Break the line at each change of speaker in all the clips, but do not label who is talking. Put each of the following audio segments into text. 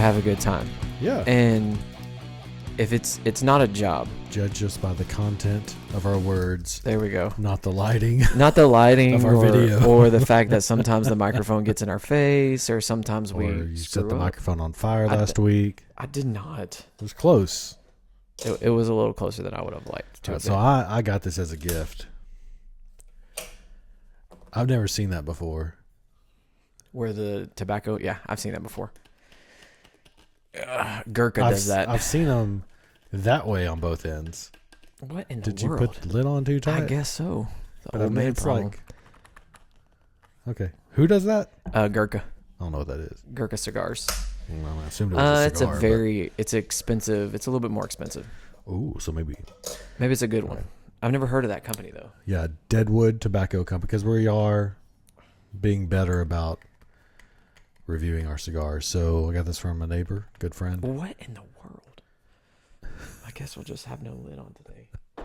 have a good time.
Yeah.
And if it's not a job.
Judge us by the content of our words.
There we go.
Not the lighting.
Not the lighting
of our video.
or the fact that sometimes the microphone gets in our face or sometimes
Or
we
you set the
up.
microphone on fire last week.
I did not.
It was close.
It was a little closer than I would have liked to have
So
been.
I got this as a gift. I've never seen that before.
Where the tobacco, yeah, I've seen that before. Gurkha does that.
I've seen them that way on both ends.
What in the
Did you
world?
put the lid on too tight?
I guess so. The
But
old man
it's
problem.
like, okay, who does that?
Gurkha.
I don't know what that is.
Gurkha cigars.
Well, I assumed it was a cigar.
It's expensive. It's a little bit more expensive.
Ooh, so maybe
Maybe it's a good one. I've never heard of that company though.
yeah, Deadwood Tobacco Company, because we are being better about reviewing our cigars. So I got this from a neighbor, good friend.
What in the world? I guess we'll just have no lid on today. I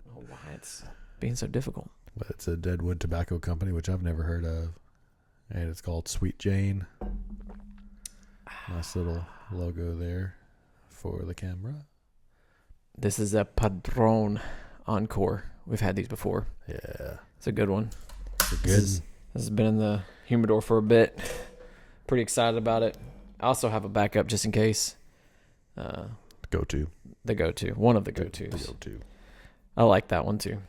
don't know why it's being so difficult.
But it's a Deadwood Tobacco Company, which I've never heard of. And it's called Sweet Jane. Nice little logo there for the camera.
This is a Padron Encore. We've had these before.
Yeah.
It's a good one.
It's a good.
This has been in the humidor for a bit. Pretty excited about it. I also have a backup just in case.
Go-to.
The go-to. One of the go-tos.
The go-to.
I like that one too.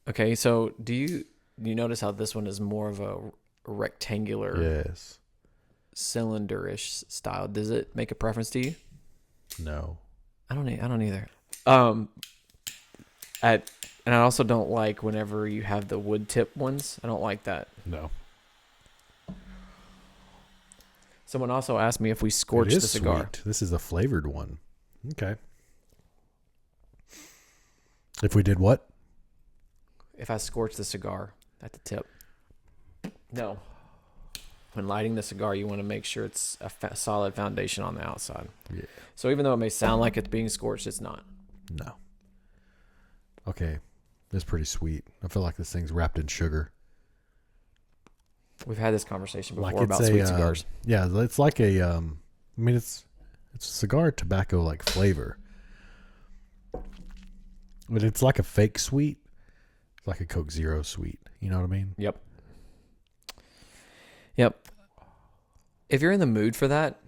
Okay, so do you notice how this one is more of a rectangular,
Yes.
cylinder-ish style? Does it make a preference to you?
No.
I don't either. And I also don't like whenever you have the wood tip ones. I don't like that.
No.
Someone also asked me if we scorched the cigar.
Sweet. This is a flavored one. Okay. If we did what?
If I scorch the cigar at the tip. No. When lighting the cigar, you want to make sure it's a solid foundation on the outside.
Yeah.
So even though it may sound like it's being scorched, it's not.
No. Okay. That's pretty sweet. I feel like this thing's wrapped in sugar.
We've had this conversation before
Like
about sweet cigars.
Yeah, it's like a I mean it's cigar tobacco like flavor. But it's like a fake sweet. It's like a Coke Zero sweet. You know what I mean?
Yep. If you're in the mood for that,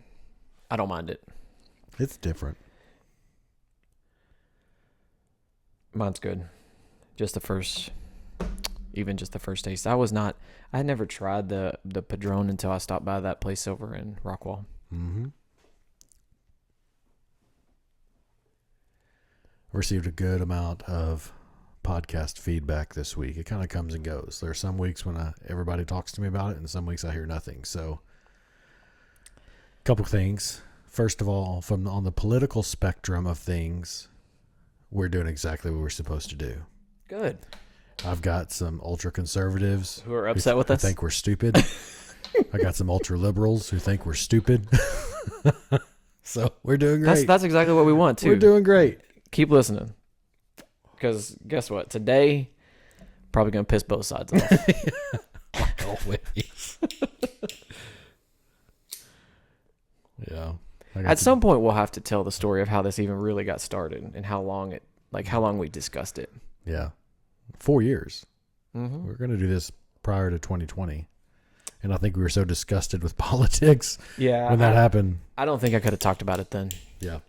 I don't mind it.
It's different.
Mine's good. Just the first taste. I had never tried the Padron until I stopped by that place over in Rockwall.
Mm-hmm. Received a good amount of podcast feedback this week. It kind of comes and goes. There are some weeks when everybody talks to me about it, and some weeks I hear nothing. So, a couple things. First of all, on the political spectrum of things, we're doing exactly what we're supposed to do.
Good.
I've got some ultra conservatives
Who are upset with us?
Who think we're stupid. I got some ultra liberals who think we're stupid. So we're doing great.
That's exactly what we want too.
We're doing great.
Keep listening. Because guess what? Today, probably going to piss both sides off.
Like always. Yeah.
At some point, we'll have to tell the story of how this even really got started and how long we discussed it.
Yeah. 4 years.
Mm-hmm.
We're going to do this prior to 2020. And I think we were so disgusted with politics when that happened.
I don't think I could have talked about it then.
Yeah.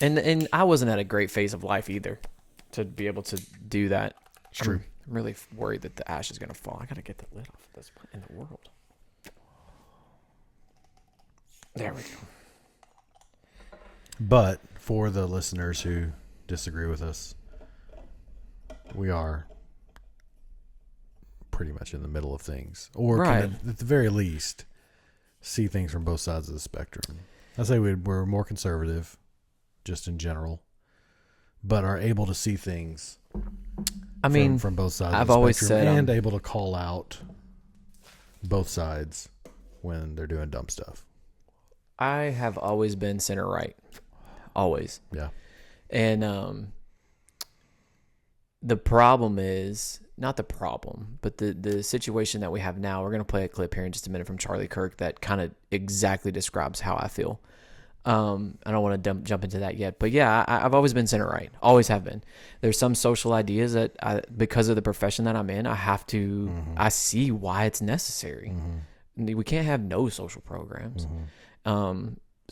And I wasn't at a great phase of life either to be able to do that.
It's true.
I'm really worried that the ash is going to fall. I got to get the lid off of this. What in the world? There we go.
But for the listeners who disagree with us, we are pretty much in the middle of things. Or
right.
can, at the very least, see things from both sides of the spectrum. I say we're more conservative, just in general, but are able to see things from both sides
I've
of the
always
spectrum
said
and able to call out both sides when they're doing dumb stuff.
I have always been center right. Always.
Yeah.
And the problem is not the problem, but the situation that we have now. We're going to play a clip here in just a minute from Charlie Kirk that kind of exactly describes how I feel. I don't want to jump into that yet, but yeah, I've always been center right, always have been. There's some social ideas that because of the profession that I'm in, I have to. I see why it's necessary. We can't have no social programs.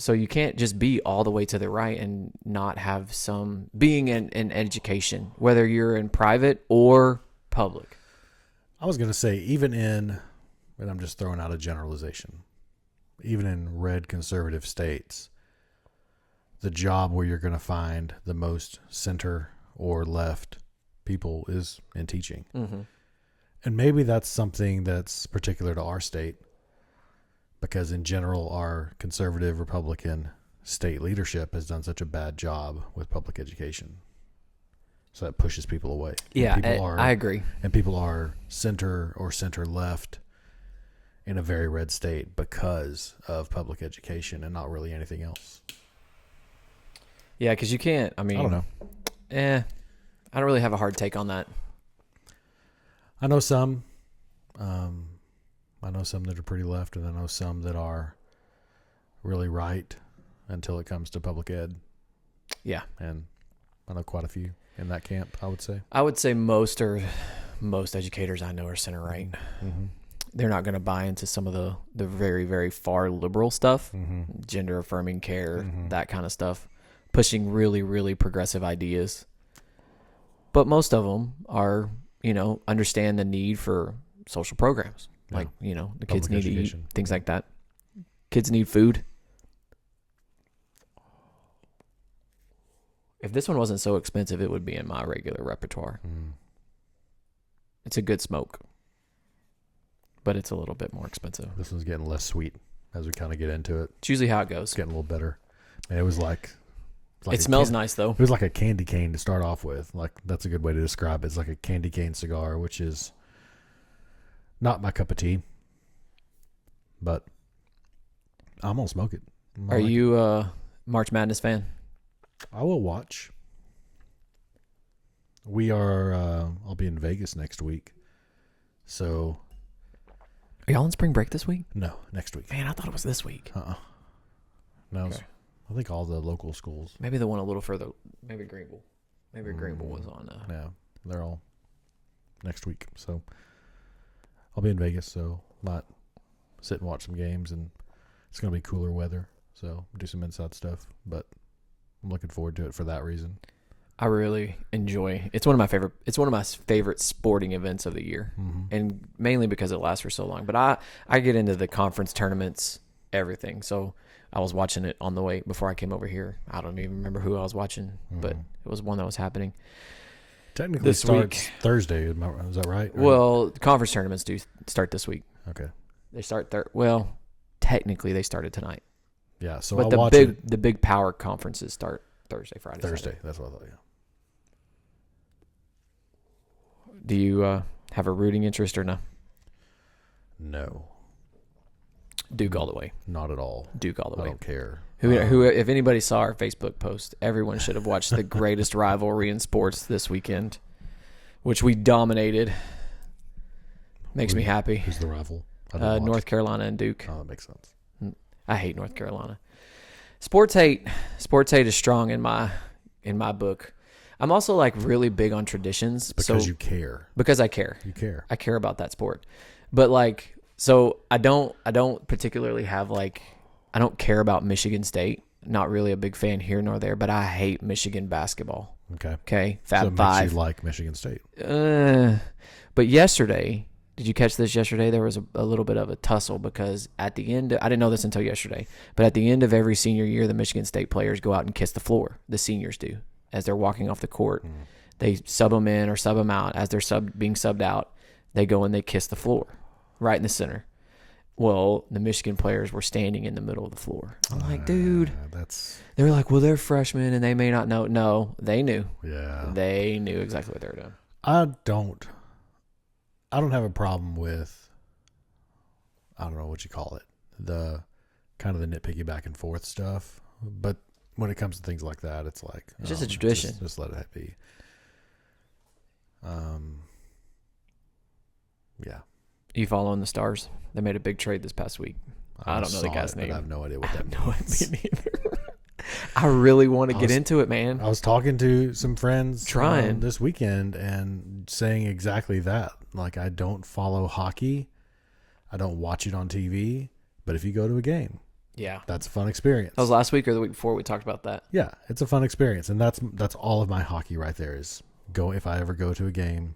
So you can't just be all the way to the right and not have some being in education, whether you're in private or public.
I was going to say, even in, and I'm just throwing out a generalization, even in red conservative states, the job where you're going to find the most center or left people is in teaching. And maybe that's something that's particular to our state, because in general, our conservative Republican state leadership has done such a bad job with public education. So that pushes people away.
Yeah, I agree.
And people are center or center left in a very red state because of public education and not really anything else.
Yeah, because you can't. I mean,
I don't know.
I don't really have a hard take on that.
I know some. I know some that are pretty left, and I know some that are really right until it comes to public ed.
Yeah.
And I know quite a few in that camp, I would say.
I would say most educators I know are center right. They're not going to buy into some of the very, very far liberal stuff, gender affirming care, that kind of stuff, pushing really, really progressive ideas. But most of them are, understand the need for social programs.
Yeah.
Like, the kids
Public
need
education.
to eat, things like that. Kids need food. If this one wasn't so expensive, it would be in my regular repertoire. It's a good smoke, but it's a little bit more expensive.
This one's getting less sweet as we kind of get into it.
It's usually how it goes.
It's getting a little better. And it was like
it smells nice, though.
It was like a candy cane to start off with. Like, that's a good way to describe it. It's like a candy cane cigar, which is not my cup of tea, but I'm going to smoke it.
Are you a March Madness fan?
I will watch. We are, I'll be in Vegas next week. So.
Are y'all on spring break this week?
No, next week.
Man, I thought it was this week.
No,
Okay.
I think all the local schools.
Maybe the one a little further. Maybe Greenville. Maybe Greenville was on.
Yeah, they're all next week. So I'll be in Vegas, so might sit and watch some games, and it's going to be cooler weather, so do some inside stuff. But I'm looking forward to it for that reason.
I really enjoy. It's one of my favorite sporting events of the year, and mainly because it lasts for so long. But I get into the conference tournaments, everything. So I was watching it on the way before I came over here. I don't even remember who I was watching, but it was one that was happening.
Technically,
this
starts
week.
Thursday. Is that right?
Well, conference tournaments do start this week.
Okay.
They start technically they started tonight.
Yeah. So
but the big power conferences start Thursday, Friday,
Thursday.
Saturday.
That's what I thought. Yeah.
Do you have a rooting interest or no?
No,
Duke all the way.
not at all.
Duke all the
I
way.
don't care.
Who? If anybody saw our Facebook post, everyone should have watched the greatest rivalry in sports this weekend, which we dominated. Makes me happy.
Who's the rival? I didn't watch.
North Carolina and Duke.
Oh, that makes sense.
I hate North Carolina. Sports hate is strong in my book. I'm also like really big on traditions.
Because you care.
Because I care.
You care.
I care about that sport. But like, so I don't particularly have like, I don't care about Michigan State. Not really a big fan here nor there, but I hate Michigan basketball.
Okay.
Okay.
So it
Fab Five.
makes you like Michigan State.
But yesterday, did you catch this yesterday? There was a little bit of a tussle because at the end, I didn't know this until yesterday, but at the end of every senior year, the Michigan State players go out and kiss the floor. The seniors do. As they're walking off the court, they sub them in or sub them out. As they're being subbed out, they go and they kiss the floor right in the center. Well, the Michigan players were standing in the middle of the floor. I'm like, dude. They were like, well, they're freshmen and they may not know. No, they knew.
Yeah.
They knew exactly what they were doing.
I don't have a problem with, I don't know what you call it, the kind of the nitpicky back and forth stuff. But when it comes to things like that, it's like,
it's just a tradition.
Just let it be.
You following the Stars? They made a big trade this past week. I don't know the guy's name.
I have no idea what
I
that
have no
means.
idea either. I really want to get into it, man.
I was talking to some friends
Trying
this weekend and saying exactly that. Like, I don't follow hockey. I don't watch it on TV. But if you go to a game,
yeah,
that's a fun experience.
That was last week or the week before we talked about that.
Yeah, it's a fun experience. And that's all of my hockey right there is if I ever go to a game,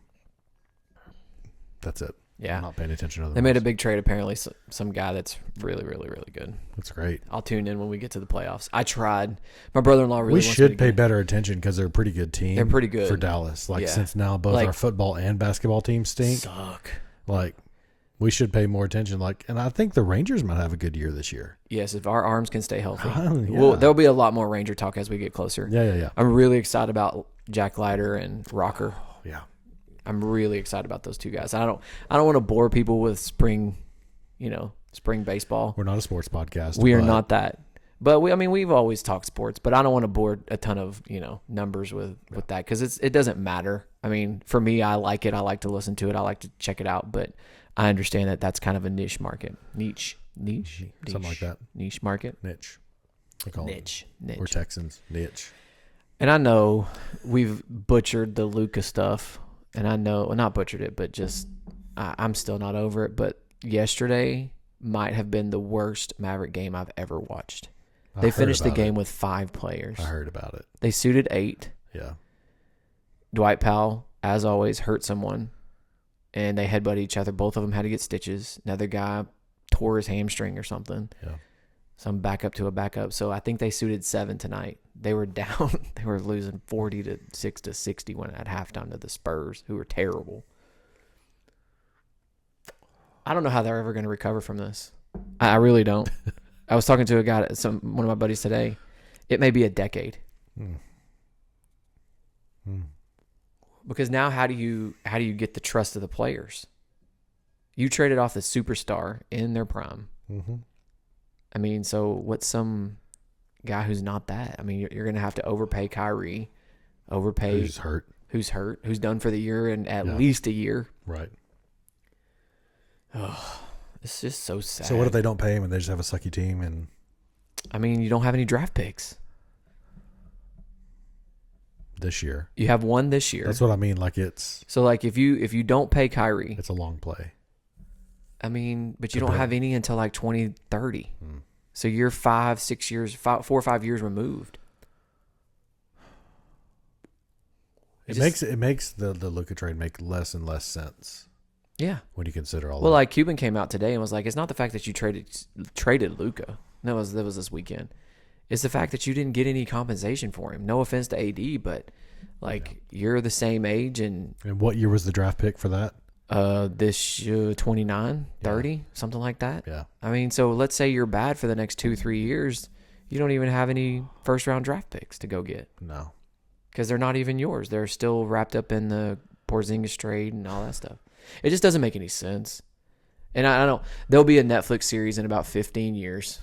that's it.
Yeah.
I'm not paying attention to
They made a big trade, apparently. Some guy that's really, really, really good.
That's great.
I'll tune in when we get to the playoffs. I tried. My brother-in-law really
We
wants
should
me to
pay
get
better attention because they're a pretty good team.
They're pretty good.
For Dallas. Like,
Yeah.
since now both
Like,
our football and basketball teams stink.
Suck.
Like, we should pay more attention. Like, and I think the Rangers might have a good year this year.
Yes, if our arms can stay healthy.
Yeah.
Well, there'll be a lot more Ranger talk as we get closer.
Yeah.
I'm really excited about Jack Leiter and Rocker.
Yeah.
I'm really excited about those two guys. I don't want to bore people with spring baseball.
We're not a sports podcast.
We are not that. But we've always talked sports, but I don't want to bore a ton of, numbers with that because it doesn't matter. I mean, for me, I like it. I like to listen to it. I like to check it out, but I understand that that's kind of a niche market. Niche,
something like that.
Niche market.
Niche. We call
Niche.
it. We're Texans. Niche.
And I know we've butchered the Luka stuff, and I know, well, not butchered it, but just I'm still not over it. But yesterday might have been the worst Maverick game I've ever watched. They finished the game with 5 players.
I heard about it.
They suited 8.
Yeah.
Dwight Powell, as always, hurt someone, and they headbutted each other. Both of them had to get stitches. Another guy tore his hamstring or something.
Yeah.
Some backup to a backup. So I think they suited 7 tonight. They were down. They were losing 40-60 when at halftime to the Spurs, who were terrible. I don't know how they're ever going to recover from this. I really don't. I was talking to a guy, one of my buddies today. It may be a decade. Because now how do you get the trust of the players? You traded off the superstar in their prime.
Mm-hmm.
I mean, so what's some guy who's not that? I mean, you're going to have to overpay Kyrie,
Who's hurt,
who's done for the year and at least a year.
Right.
Oh, it's just so sad.
So what if they don't pay him and they just have a sucky team? And
I mean, you don't have any draft picks
this year.
You have one this year.
That's what I mean. Like, it's
so like if you don't pay Kyrie,
it's a long play.
I mean, but you don't have any until like 2030. So you're 4 or 5 years removed.
It makes the Luka trade make less and less sense.
Yeah.
When you consider all that.
Well, like Cuban came out today and was like, it's not the fact that you traded Luka. That was this weekend. It's the fact that you didn't get any compensation for him. No offense to AD, but you're the same age and
what year was the draft pick for that?
This 29, 30, something like that.
Yeah.
I mean, so let's say you're bad for the next 2-3 years. You don't even have any first round draft picks to go get.
No.
Because they're not even yours. They're still wrapped up in the Porzingis trade and all that stuff. It just doesn't make any sense. And I don't. There'll be a Netflix series in about 15 years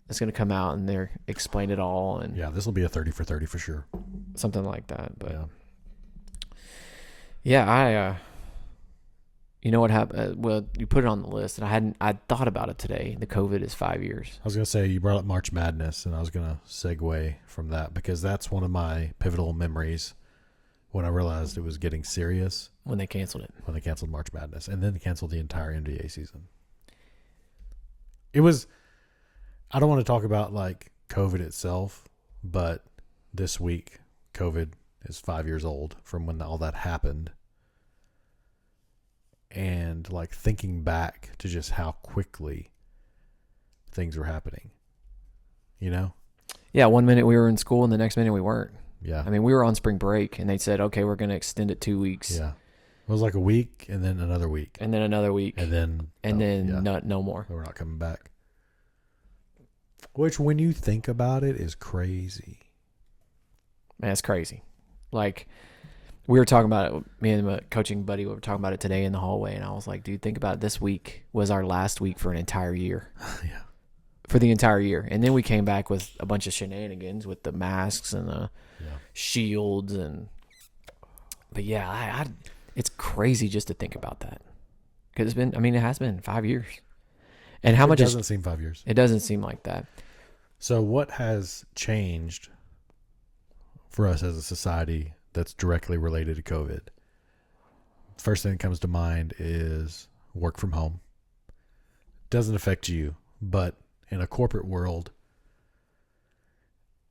that's going to come out and they're explain it all. And
yeah, this will be a 30 for 30 for sure.
Something like that. But yeah, you know what happened? Well, you put it on the list, and I thought about it today. The COVID is 5 years.
I was going to say, you brought up March Madness, and I was going to segue from that because that's one of my pivotal memories when I realized it was getting serious.
When they canceled it.
When they canceled March Madness, and then they canceled the entire NBA season. It was, I don't want to talk about like COVID itself, but this week, COVID is 5 years old from when all that happened. And like thinking back to just how quickly things were happening, you know?
Yeah. 1 minute we were in school and the next minute we weren't.
Yeah.
I mean, we were on spring break and they said, okay, we're going to extend it 2 weeks.
Yeah. It was like a week and then another week.
And then another week.
And then
no more.
We're not coming back. Which when you think about it is crazy.
Man, it's crazy. Like, we were talking about it, me and my coaching buddy, we were talking about it today in the hallway, and I was like, dude, think about it. This week was our last week for an entire year.
Yeah.
For the entire year. And then we came back with a bunch of shenanigans with the masks and the shields. But yeah, it's crazy just to think about that. Because it's been, I mean, it has been 5 years. And how much
It doesn't seem 5 years.
It doesn't seem like that.
So what has changed for us as a society that's directly related to COVID? First thing that comes to mind is work from home. Doesn't affect you, but in a corporate world,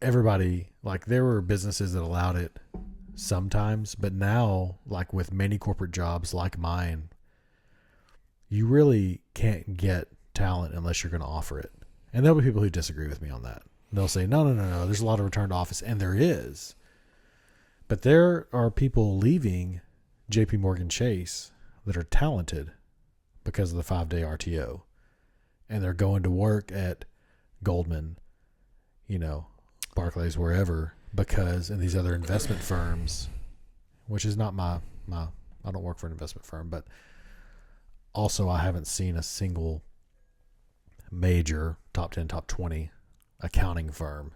everybody, like, there were businesses that allowed it sometimes, but now, like with many corporate jobs like mine, you really can't get talent unless you're going to offer it. And there'll be people who disagree with me on that. They'll say, no, there's a lot of return to office, and there is. But there are people leaving JP Morgan Chase that are talented because of the 5-day RTO. And they're going to work at Goldman, Barclays, wherever, because in these other investment firms, which is not my I don't work for an investment firm, but also I haven't seen a single major top 10, top 20 accounting firm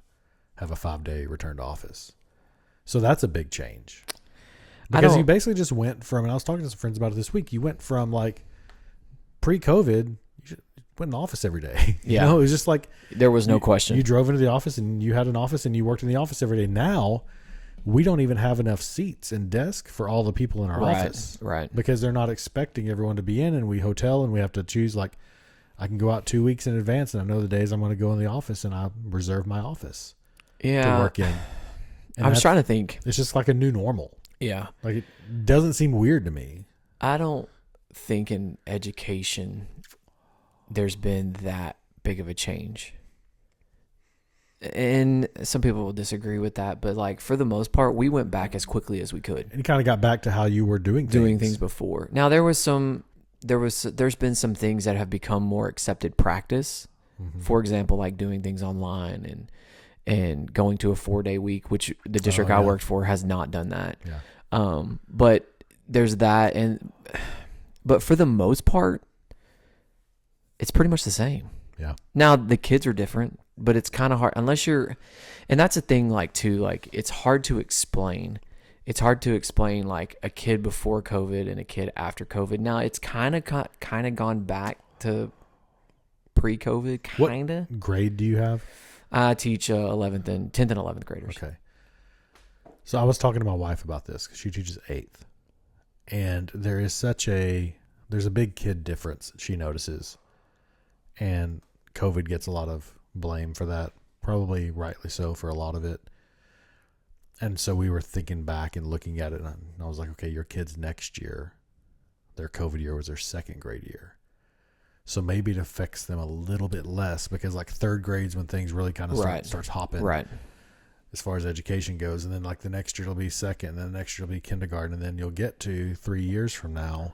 have a 5-day return to office. So that's a big change. Because you basically just went from, and I was talking to some friends about it this week, you went from like pre-COVID, you went in the office every day.
Yeah.
It was just like,
there was no question.
You drove into the office and you had an office and you worked in the office every day. Now we don't even have enough seats and desks for all the people in our office.
Right.
Because they're not expecting everyone to be in, and we hotel and we have to choose, like, I can go out 2 weeks in advance and I know the days I'm going to go in the office, and I reserve my office to work in. And
I was trying to think.
It's just like a new normal.
Yeah.
Like, it doesn't seem weird to me.
I don't think in education there's been that big of a change. And some people will disagree with that, but like for the most part, we went back as quickly as we could.
And you kind of got back to how you were doing
things before. Now there's been some things that have become more accepted practice. Mm-hmm. For example, like doing things online and going to a 4-day week, which the district I worked for has not done that. Yeah. But there's that, but for the most part, it's pretty much the same.
Yeah.
Now the kids are different, but it's kind of hard unless you're, and that's the thing, like too, like it's hard to explain. It's hard to explain like a kid before COVID and a kid after COVID. Now it's kind of gone back to pre-COVID, kind of.
What grade do you have?
I teach 10th and 11th graders.
Okay. So I was talking to my wife about this because she teaches 8th, and there's a big kid difference she notices, and COVID gets a lot of blame for that, probably rightly so for a lot of it. And so we were thinking back and looking at it, and I was like, okay, your kids next year, their COVID year was their 2nd grade year. So maybe it affects them a little bit less, because like 3rd grade's when things really kind of starts hopping.
Right.
As far as education goes. And then like the next year it'll be 2nd, and then the next year it'll be kindergarten. And then you'll get to 3 years from now,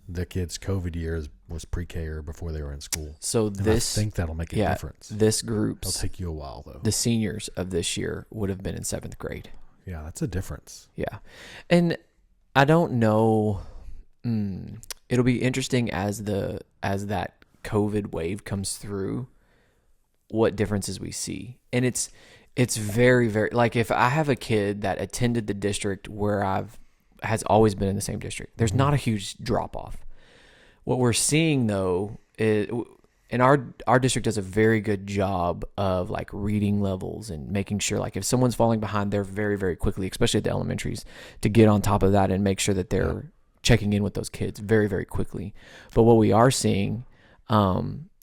the kids' COVID year was pre-K or before they were in school.
So
and I think that'll make a difference.
This group's,
it'll take you a while though.
The seniors of this year would have been in 7th grade.
Yeah, that's a difference.
Yeah. And I don't know. It'll be interesting as that COVID wave comes through, what differences we see. And it's very, very, like if I have a kid that attended the district where has always been in the same district, there's not a huge drop off. What we're seeing though is, and our district does a very good job of like reading levels and making sure, like if someone's falling behind, they're very, very quickly, especially at the elementaries, to get on top of that and make sure that they're checking in with those kids very, very quickly. But what we are seeing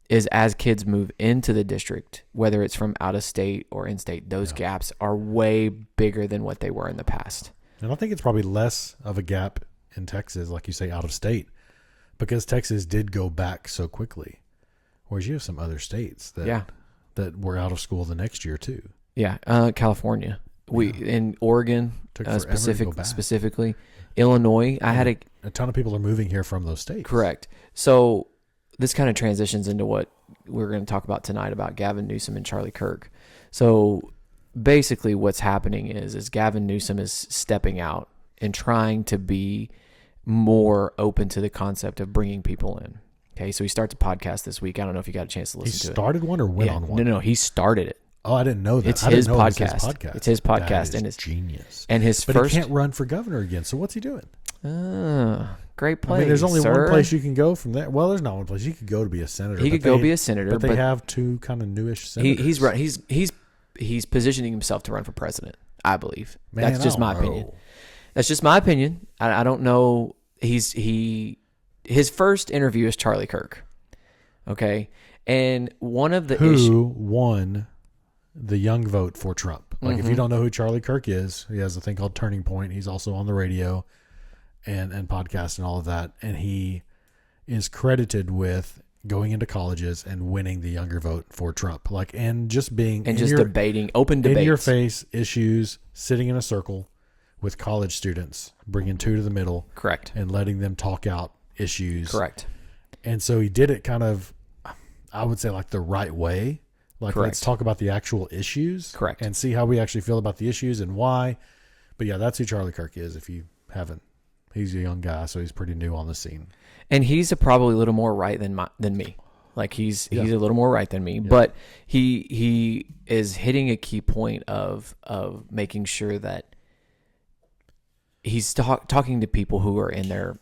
is as kids move into the district, whether it's from out of state or in state, those gaps are way bigger than what they were in the past.
And I think it's probably less of a gap in Texas, like you say, out of state, because Texas did go back so quickly. Whereas you have some other states that were out of school the next year too. Yeah.
California. In Oregon, specifically. Illinois, I had
a ton of people are moving here from those states.
Correct. So this kind of transitions into what we're going to talk about tonight about Gavin Newsom and Charlie Kirk. So basically what's happening is Gavin Newsom is stepping out and trying to be more open to the concept of bringing people in. Okay, so he starts a podcast this week. I don't know if you got a chance to listen to it.
He started one or went on one?
No, he started it.
Oh, I didn't know that.
It's his podcast. It's his podcast.
That is genius.
And his
but he can't run for governor again. So what's he doing?
great place.
I mean, there's only
sir.
one place you can go from there. Well, there's not one place you could go to be a senator.
He could go be a senator,
but they have two kind of newish senators.
He's right. He's positioning himself to run for president. I believe.
Man,
That's just my opinion. That's just my opinion. I don't know. His first interview is Charlie Kirk. Okay, and one of the
who won the young vote for Trump. Like, if you don't know who Charlie Kirk is, he has a thing called Turning Point. He's also on the radio and podcast and all of that. And he is credited with going into colleges and winning the younger vote for Trump. Like, and just being
and just debating, open debates,
in your face issues, sitting in a circle with college students, bringing two to the middle.
Correct.
And letting them talk out issues.
Correct.
And so he did it kind of, I would say, like the right way. Like,
Correct.
Let's talk about the actual issues.
Correct.
And see how we actually feel about the issues and why. But yeah, that's who Charlie Kirk is. If you haven't, he's a young guy, so he's pretty new on the scene.
And he's probably a little more right than me. Like, he's a little more right than me. Yeah. But he is hitting a key point of making sure that he's talking to people who are in their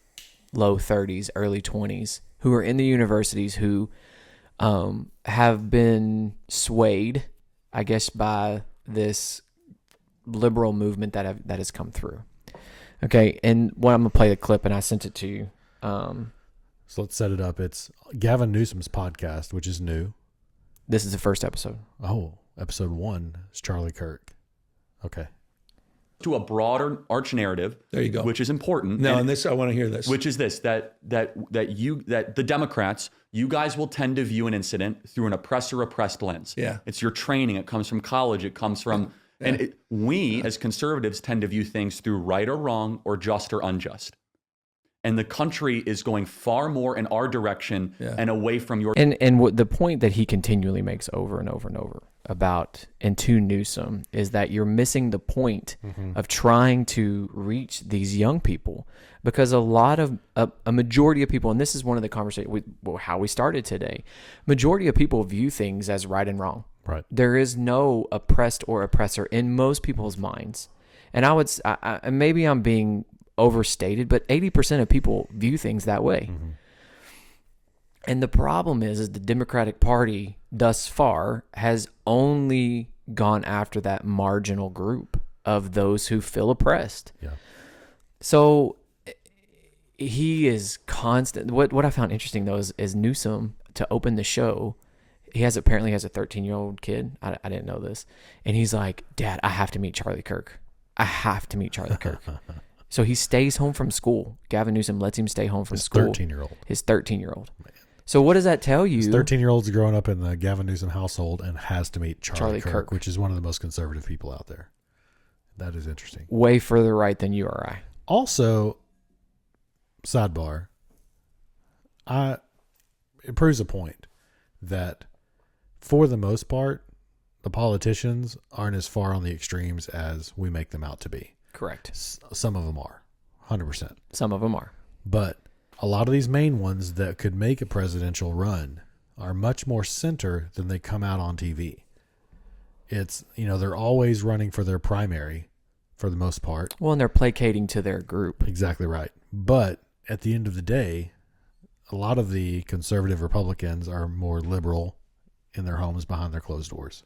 low 30s, early 20s, who are in the universities, who have been swayed, I guess, by this liberal movement that has come through. Okay, and I'm gonna play the clip, and I sent it to you.
So let's set it up. It's Gavin Newsom's podcast, which is new.
This is the first episode.
Oh, episode 1 is Charlie Kirk. Okay.
To a broader arch narrative.
There you go.
Which is important.
No, and this, I want to hear this.
Which is this, that the Democrats, you guys will tend to view an incident through an oppressor-oppressed lens.
Yeah.
It's your training. It comes from college. It comes from, we as conservatives tend to view things through right or wrong or just or unjust. And the country is going far more in our direction and away from your...
And what the point that he continually makes over and over and over about, and to Newsom, is that you're missing the point of trying to reach these young people. Because a lot of, a majority of people, and this is one of the conversations, how we started today, majority of people view things as right and wrong.
Right.
There is no oppressed or oppressor in most people's minds. And I would, maybe I'm being overstated, but 80% of people view things that way. Mm-hmm. And the problem is the Democratic Party thus far has only gone after that marginal group of those who feel oppressed. Yeah. So he is constant. What I found interesting though is Newsom, to open the show, he apparently has a 13-year-old kid. I didn't know this. And he's like, "Dad, I have to meet Charlie Kirk. I have to meet Charlie Kirk." So he stays home from school. Gavin Newsom lets him stay home from school. His 13-year-old. So what does that tell you?
His 13-year-old's growing up in the Gavin Newsom household and has to meet Charlie Kirk, which is one of the most conservative people out there. That is interesting.
Way further right than you or I.
Also, sidebar, it proves a point that for the most part, the politicians aren't as far on the extremes as we make them out to be.
Correct.
Some of them are, 100%.
Some of them are.
But a lot of these main ones that could make a presidential run are much more center than they come out on TV. It's, they're always running for their primary for the most part.
Well, and they're placating to their group.
Exactly right. But at the end of the day, a lot of the conservative Republicans are more liberal in their homes behind their closed doors.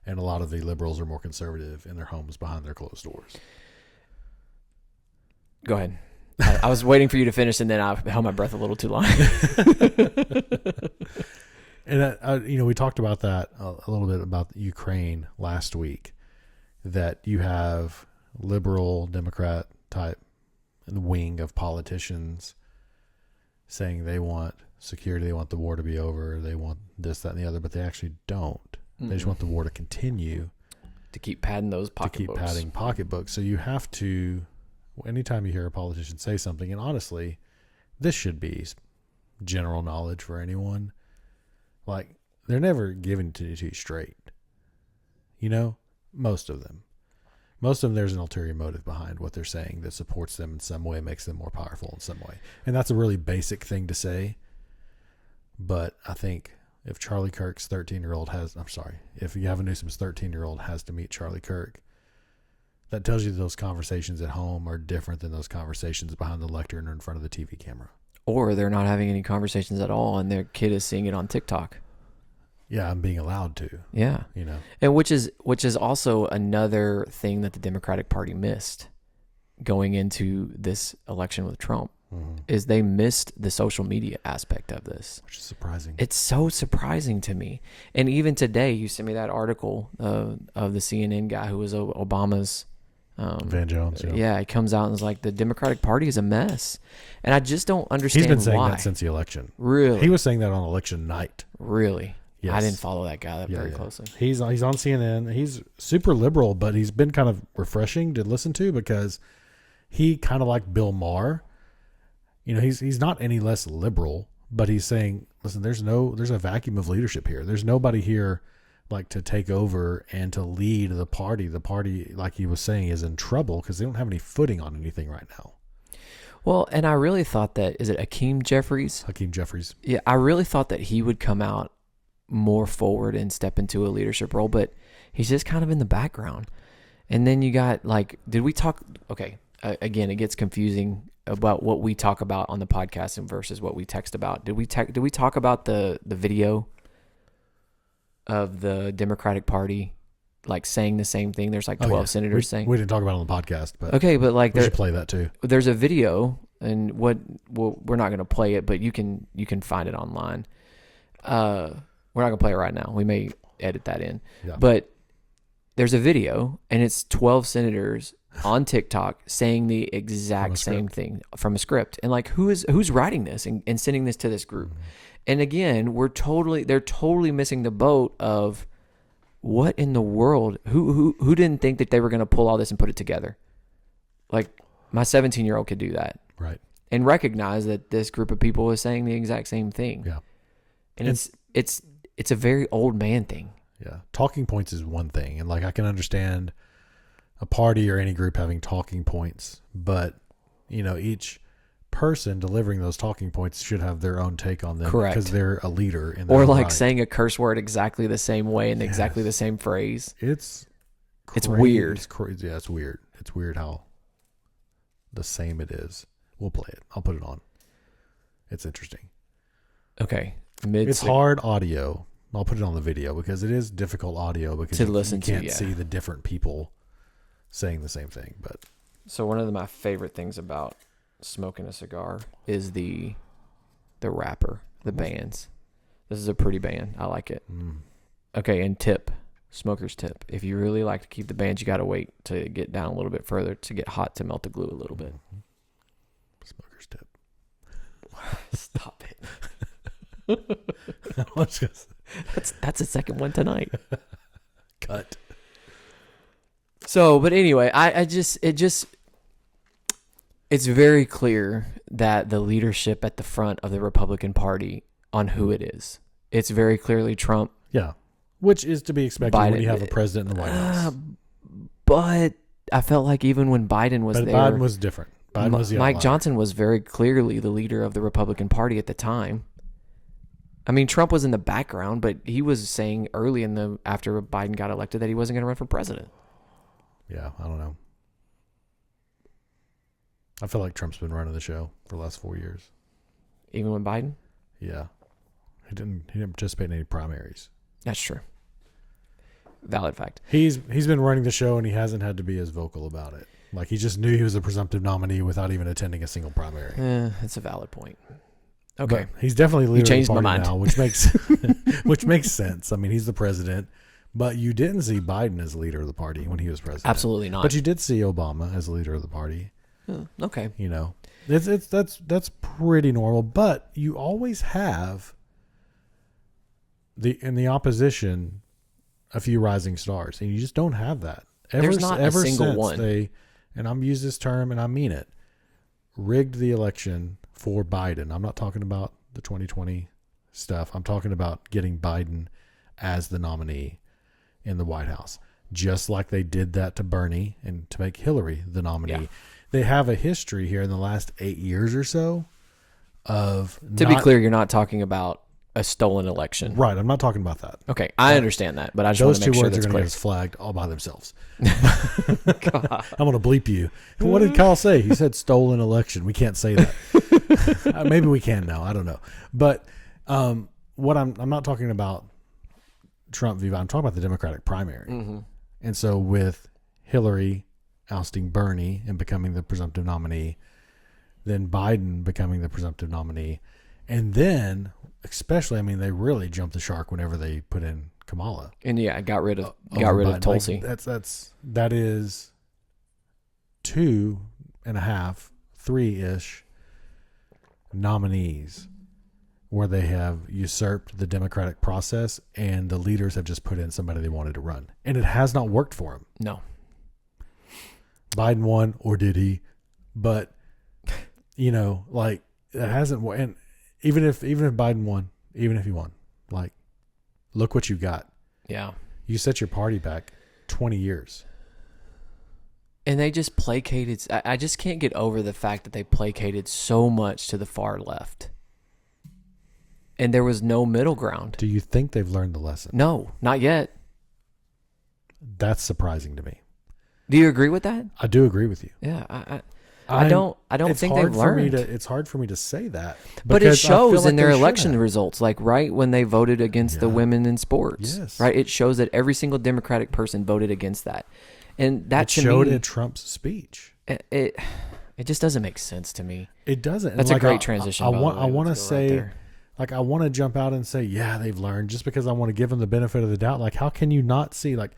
And a lot of the liberals are more conservative in their homes behind their closed doors.
Go ahead. I was waiting for you to finish, and then I held my breath a little too long.
And we talked about that a little bit about Ukraine last week. That you have liberal Democrat type wing of politicians saying they want security, they want the war to be over, they want this, that, and the other, but they actually don't. They just want the war to continue.
To keep padding those pocketbooks.
To keep padding pocketbooks. So you have to, anytime you hear a politician say something, and honestly, this should be general knowledge for anyone. Like, they're never giving it to you straight. Most of them. Most of them, there's an ulterior motive behind what they're saying that supports them in some way, makes them more powerful in some way. And that's a really basic thing to say. But I think if Charlie Kirk's 13-year-old if Gavin Newsom's 13-year-old has to meet Charlie Kirk, that tells you those conversations at home are different than those conversations behind the lectern or in front of the TV camera.
Or they're not having any conversations at all, and their kid is seeing it on TikTok.
Yeah, I'm being allowed to.
Yeah, and which is also another thing that the Democratic Party missed going into this election with Trump. Is they missed the social media aspect of this,
which is surprising.
It's so surprising to me. And even today, you sent me that article of the CNN guy who was Obama's.
Van Jones.
Yeah, he comes out and is like, the Democratic Party is a mess, and I just don't understand why.
He's been saying that since the election.
Really,
he was saying that on election night.
Really,
yes.
I didn't follow that guy very closely.
He's on CNN. He's super liberal, but he's been kind of refreshing to listen to because he kind of like Bill Maher. He's not any less liberal, but he's saying, listen, there's a vacuum of leadership here. There's nobody here like to take over and to lead the party. The party, like he was saying, is in trouble because they don't have any footing on anything right now.
Well, and I really thought that, is it Hakeem Jeffries?
Hakeem Jeffries.
Yeah, I really thought that he would come out more forward and step into a leadership role, but he's just kind of in the background. And then you got did we talk? Okay, again, it gets confusing about what we talk about on the podcast and versus what we text about. Did we talk about the video of the Democratic Party saying the same thing? There's 12 senators saying.
We didn't talk about it on the podcast, but
okay, but we
should play that too.
There's a video, and we're not going to play it, but you can find it online. We're not going to play it right now. We may edit that in, but there's a video, and it's 12 senators on TikTok saying the exact same thing from a script. And who's writing this and sending this to this group? Mm-hmm. And again, they're totally missing the boat of what in the world, who didn't think that they were going to pull all this and put it together? My 17-year-old could do that.
Right.
And recognize that this group of people is saying the exact same thing.
Yeah.
And it's a very old man thing.
Yeah. Talking points is one thing. And I can understand a party or any group having talking points, but each person delivering those talking points should have their own take on them.
Correct.
Because they're a leader in
or
right.
saying a curse word exactly the same way in exactly the same phrase.
It's
weird.
It's crazy. Yeah, it's weird. It's weird how the same it is. We'll play it. I'll put it on. It's interesting.
Okay.
It's hard audio. I'll put it on the video because it is difficult audio because you can't see the different people saying the same thing. But
so one of my favorite things about smoking a cigar is the wrapper, the bands. This is a pretty band. I like it. Okay, and smoker's tip. If you really like to keep the bands, you got to wait to get down a little bit further to get hot to melt the glue a little bit.
Smoker's tip.
Stop it. That's the second one tonight.
Cut.
So, but anyway, it's very clear that the leadership at the front of the Republican Party on who it is. It's very clearly Trump.
Yeah. Which is to be expected
Biden,
when you have a president in the White House.
But I felt like even when Biden was there.
Biden was different. Biden was the
Mike
outlier.
Johnson was very clearly the leader of the Republican Party at the time. I mean, Trump was in the background, but he was saying early after Biden got elected that he wasn't going to run for president.
Yeah, I don't know. I feel like Trump's been running the show for the last 4 years.
Even with Biden?
Yeah. He didn't participate in any primaries.
That's true. Valid fact.
He's been running the show and he hasn't had to be as vocal about it. He just knew he was a presumptive nominee without even attending a single primary.
That's a valid point. Okay.
But he's definitely leader of the party
my mind.
now, which makes sense. I mean, he's the president, but you didn't see Biden as leader of the party when he was president.
Absolutely not.
But you did see Obama as leader of the party.
Okay.
That's pretty normal, but you always have in the opposition a few rising stars, and you just don't have that.
There's not a single one.
And I'm using this term and I mean it, rigged the election for Biden. I'm not talking about the 2020 stuff. I'm talking about getting Biden as the nominee in the White House, just like they did that to Bernie and to make Hillary the nominee. Yeah. They have a history here in the last 8 years or so of.
To be clear, you're not talking about a stolen election.
Right. I'm not talking about that.
Okay, I understand that, but I just want
Those
to
two
make sure
words are
that's
going to
clear.
get us flagged all by themselves. I'm going to bleep you. What did Kyle say? He said stolen election. We can't say that. Maybe we can now. I don't know. But what I'm not talking about Trump v. Biden. I'm talking about the Democratic primary.
Mm-hmm.
And so with Hillary ousting Bernie and becoming the presumptive nominee, then Biden becoming the presumptive nominee, and then especially, I mean, they really jumped the shark whenever they put in Kamala.
And yeah, got rid of
Biden.
Tulsi.
Like, that is 2.5, 3-ish nominees where they have usurped the democratic process and the leaders have just put in somebody they wanted to run. And it has not worked for them.
No.
Biden won, or did he? But, like, it hasn't worked. And even if Biden won, even if he won, like, look what you got.
Yeah.
You set your party back 20 years.
And they just placated. I just can't get over the fact that they placated so much to the far left. And there was no middle ground.
Do you think they've learned the lesson?
No, not yet.
That's surprising to me.
Do you agree with that?
I do agree with you.
Yeah, I don't think they've learned.
It's hard for me to say that.
But it
because I feel
shows
like
in their
they should
election
have.
results, like right when they voted against the women in sports.
Yes.
Right? It shows that every single Democratic person voted against that. And that
It
to
showed
me,
in Trump's speech.
it just doesn't make sense to me.
It doesn't.
That's
And
a great transition.
I
by the
want
way.
to
Let's go right
say,
there.
like, I want to jump out and say, yeah, they've learned, just because I want to give them the benefit of the doubt. Like, how can you not see, like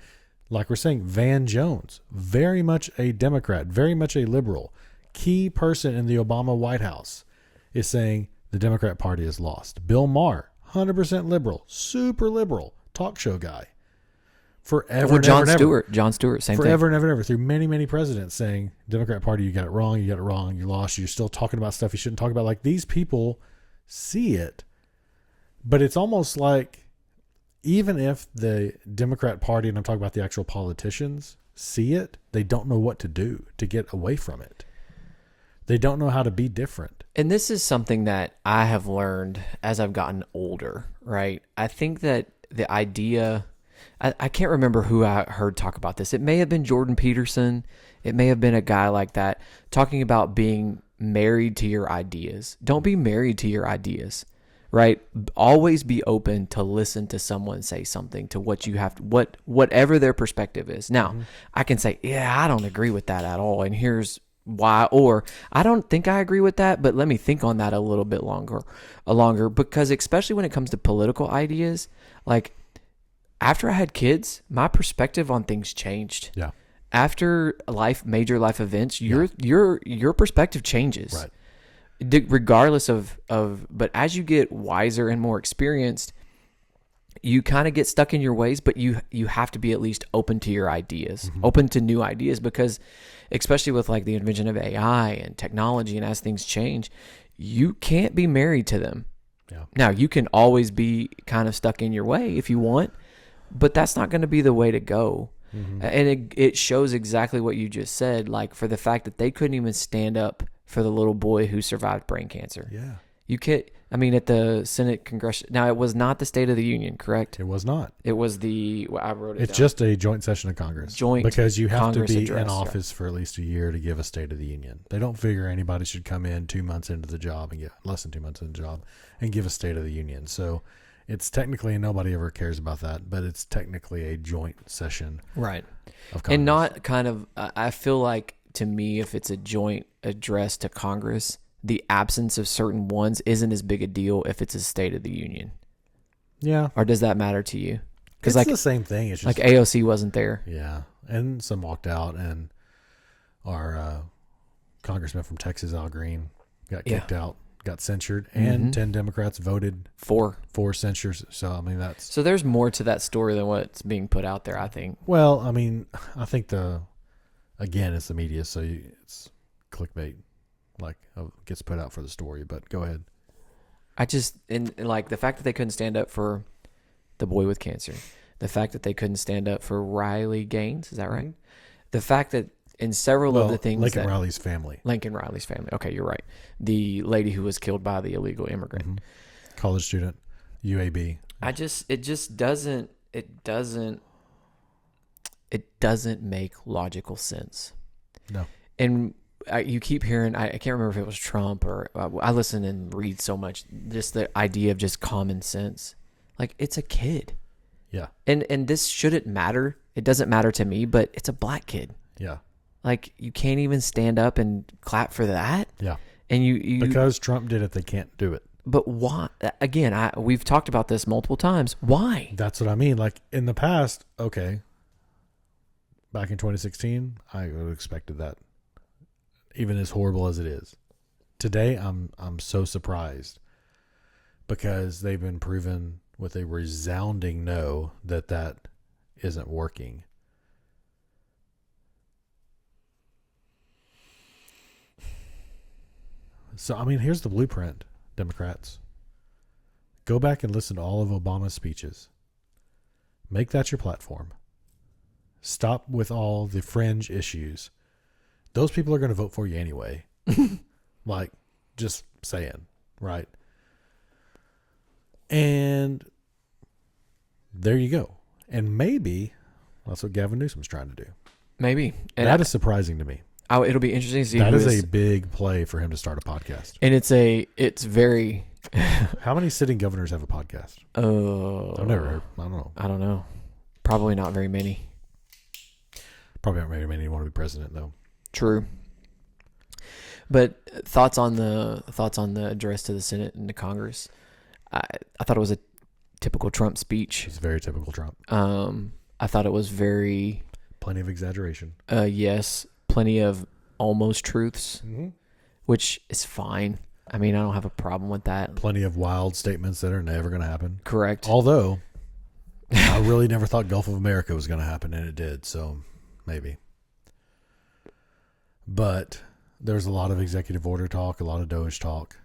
we're saying, Van Jones, very much a Democrat, very much a liberal, key person in the Obama White House, is saying the Democrat Party is lost. Bill Maher, 100% liberal, super liberal, talk show guy. Forever,
Or Jon
and ever,
Stewart. Jon Stewart, same
forever
thing.
and ever and ever, through many, many presidents, saying Democrat Party, you got it wrong, you lost, you're still talking about stuff you shouldn't talk about. Like, these people see it, but it's almost like, even if the Democrat Party, and I'm talking about the actual politicians, see it, they don't know what to do to get away from it. They don't know how to be different.
And this is something that I have learned as I've gotten older, right? I think that the idea, I can't remember who I heard talk about this. It may have been Jordan Peterson. It may have been a guy like that talking about being married to your ideas. Don't be married to your ideas, right? Always be open to listen to someone say something to what you have, whatever their perspective is. Now, I can say, yeah, I don't agree with that at all, and here's why, or I don't think I agree with that, but let me think on that a little bit longer, because especially when it comes to political ideas, like after I had kids, my perspective on things changed.
Yeah.
After major life events, your perspective changes.
Right.
Regardless of, but as you get wiser and more experienced, you kind of get stuck in your ways, but you have to be at least open to your ideas, open to new ideas, because especially with like the invention of AI and technology, and as things change, you can't be married to them.
Yeah.
Now, you can always be kind of stuck in your way if you want, but that's not going to be the way to go. And it shows exactly what you just said, like for the fact that they couldn't even stand up for the little boy who survived brain cancer.
Yeah.
You can't, I mean, at the Senate Congressional, now it was not the State of the Union, correct?
It was not.
It was I wrote it
It's
down.
just a joint session of Congress. Because you have
Congress
to be
address,
in
right.
office for at least a year to give a State of the Union. They don't figure anybody should come in 2 months into the job and get less than 2 months into the job and give a State of the Union. So it's technically, and nobody ever cares about that, but it's technically a joint session
Right.
of Congress.
And not kind of, I feel like to me, if it's a joint address to Congress, the absence of certain ones isn't as big a deal if it's a State of the Union.
Yeah.
Or does that matter to you?
It's
Because like
the same thing. It's just,
like AOC wasn't there.
yeah. And some walked out, and our congressman from Texas, Al Green, got kicked out, got censured, and 10 Democrats voted for censures. So, I mean, that's...
So there's more to that story than what's being put out there, I think.
Well, I mean, I think again, it's the media, so it's clickbait, like gets put out for the story, but go ahead.
I just, and like the fact that they couldn't stand up for the boy with cancer, the fact that they couldn't stand up for Riley Gaines, is that right? The fact that in several of the things
Lincoln Riley's family.
Okay, you're right. The lady who was killed by the illegal immigrant.
College student. UAB.
It doesn't make logical sense.
No.
And you keep hearing, I can't remember if it was Trump or I listen and read so much, just the idea of just common sense. Like, it's a kid.
Yeah.
And this shouldn't matter. It doesn't matter to me, but it's a black kid.
Yeah.
Like, you can't even stand up and clap for that.
Yeah.
And you
because Trump did it, they can't do it.
But why? Again, we've talked about this multiple times. Why?
That's what I mean. Like, in the past, okay, back in 2016, I would have expected that, even as horrible as it is. Today, I'm so surprised because they've been proven with a resounding no that isn't working. So, I mean, here's the blueprint, Democrats. Go back and listen to all of Obama's speeches. Make that your platform. Stop with all the fringe issues. Those people are going to vote for you anyway. Like, just saying, right? And there you go. And maybe that's what Gavin Newsom's trying to do.
Maybe. And
that is surprising to me.
It'll be interesting to see.
That is a big play for him to start a podcast.
And it's very.
How many sitting governors have a podcast? I've never heard. I don't know.
Probably not very many.
Probably not very many want to be president, though.
True. But thoughts on the address to the Senate and the Congress. I thought it was a typical Trump speech.
It's very typical Trump.
I thought it was very.
Plenty of exaggeration.
Yes. Plenty of almost truths, which is fine. I mean, I don't have a problem with that.
Plenty of wild statements that are never going to happen.
Correct.
Although, I really never thought Gulf of America was going to happen, and it did, so maybe. But there's a lot of executive order talk, a lot of DOGE talk.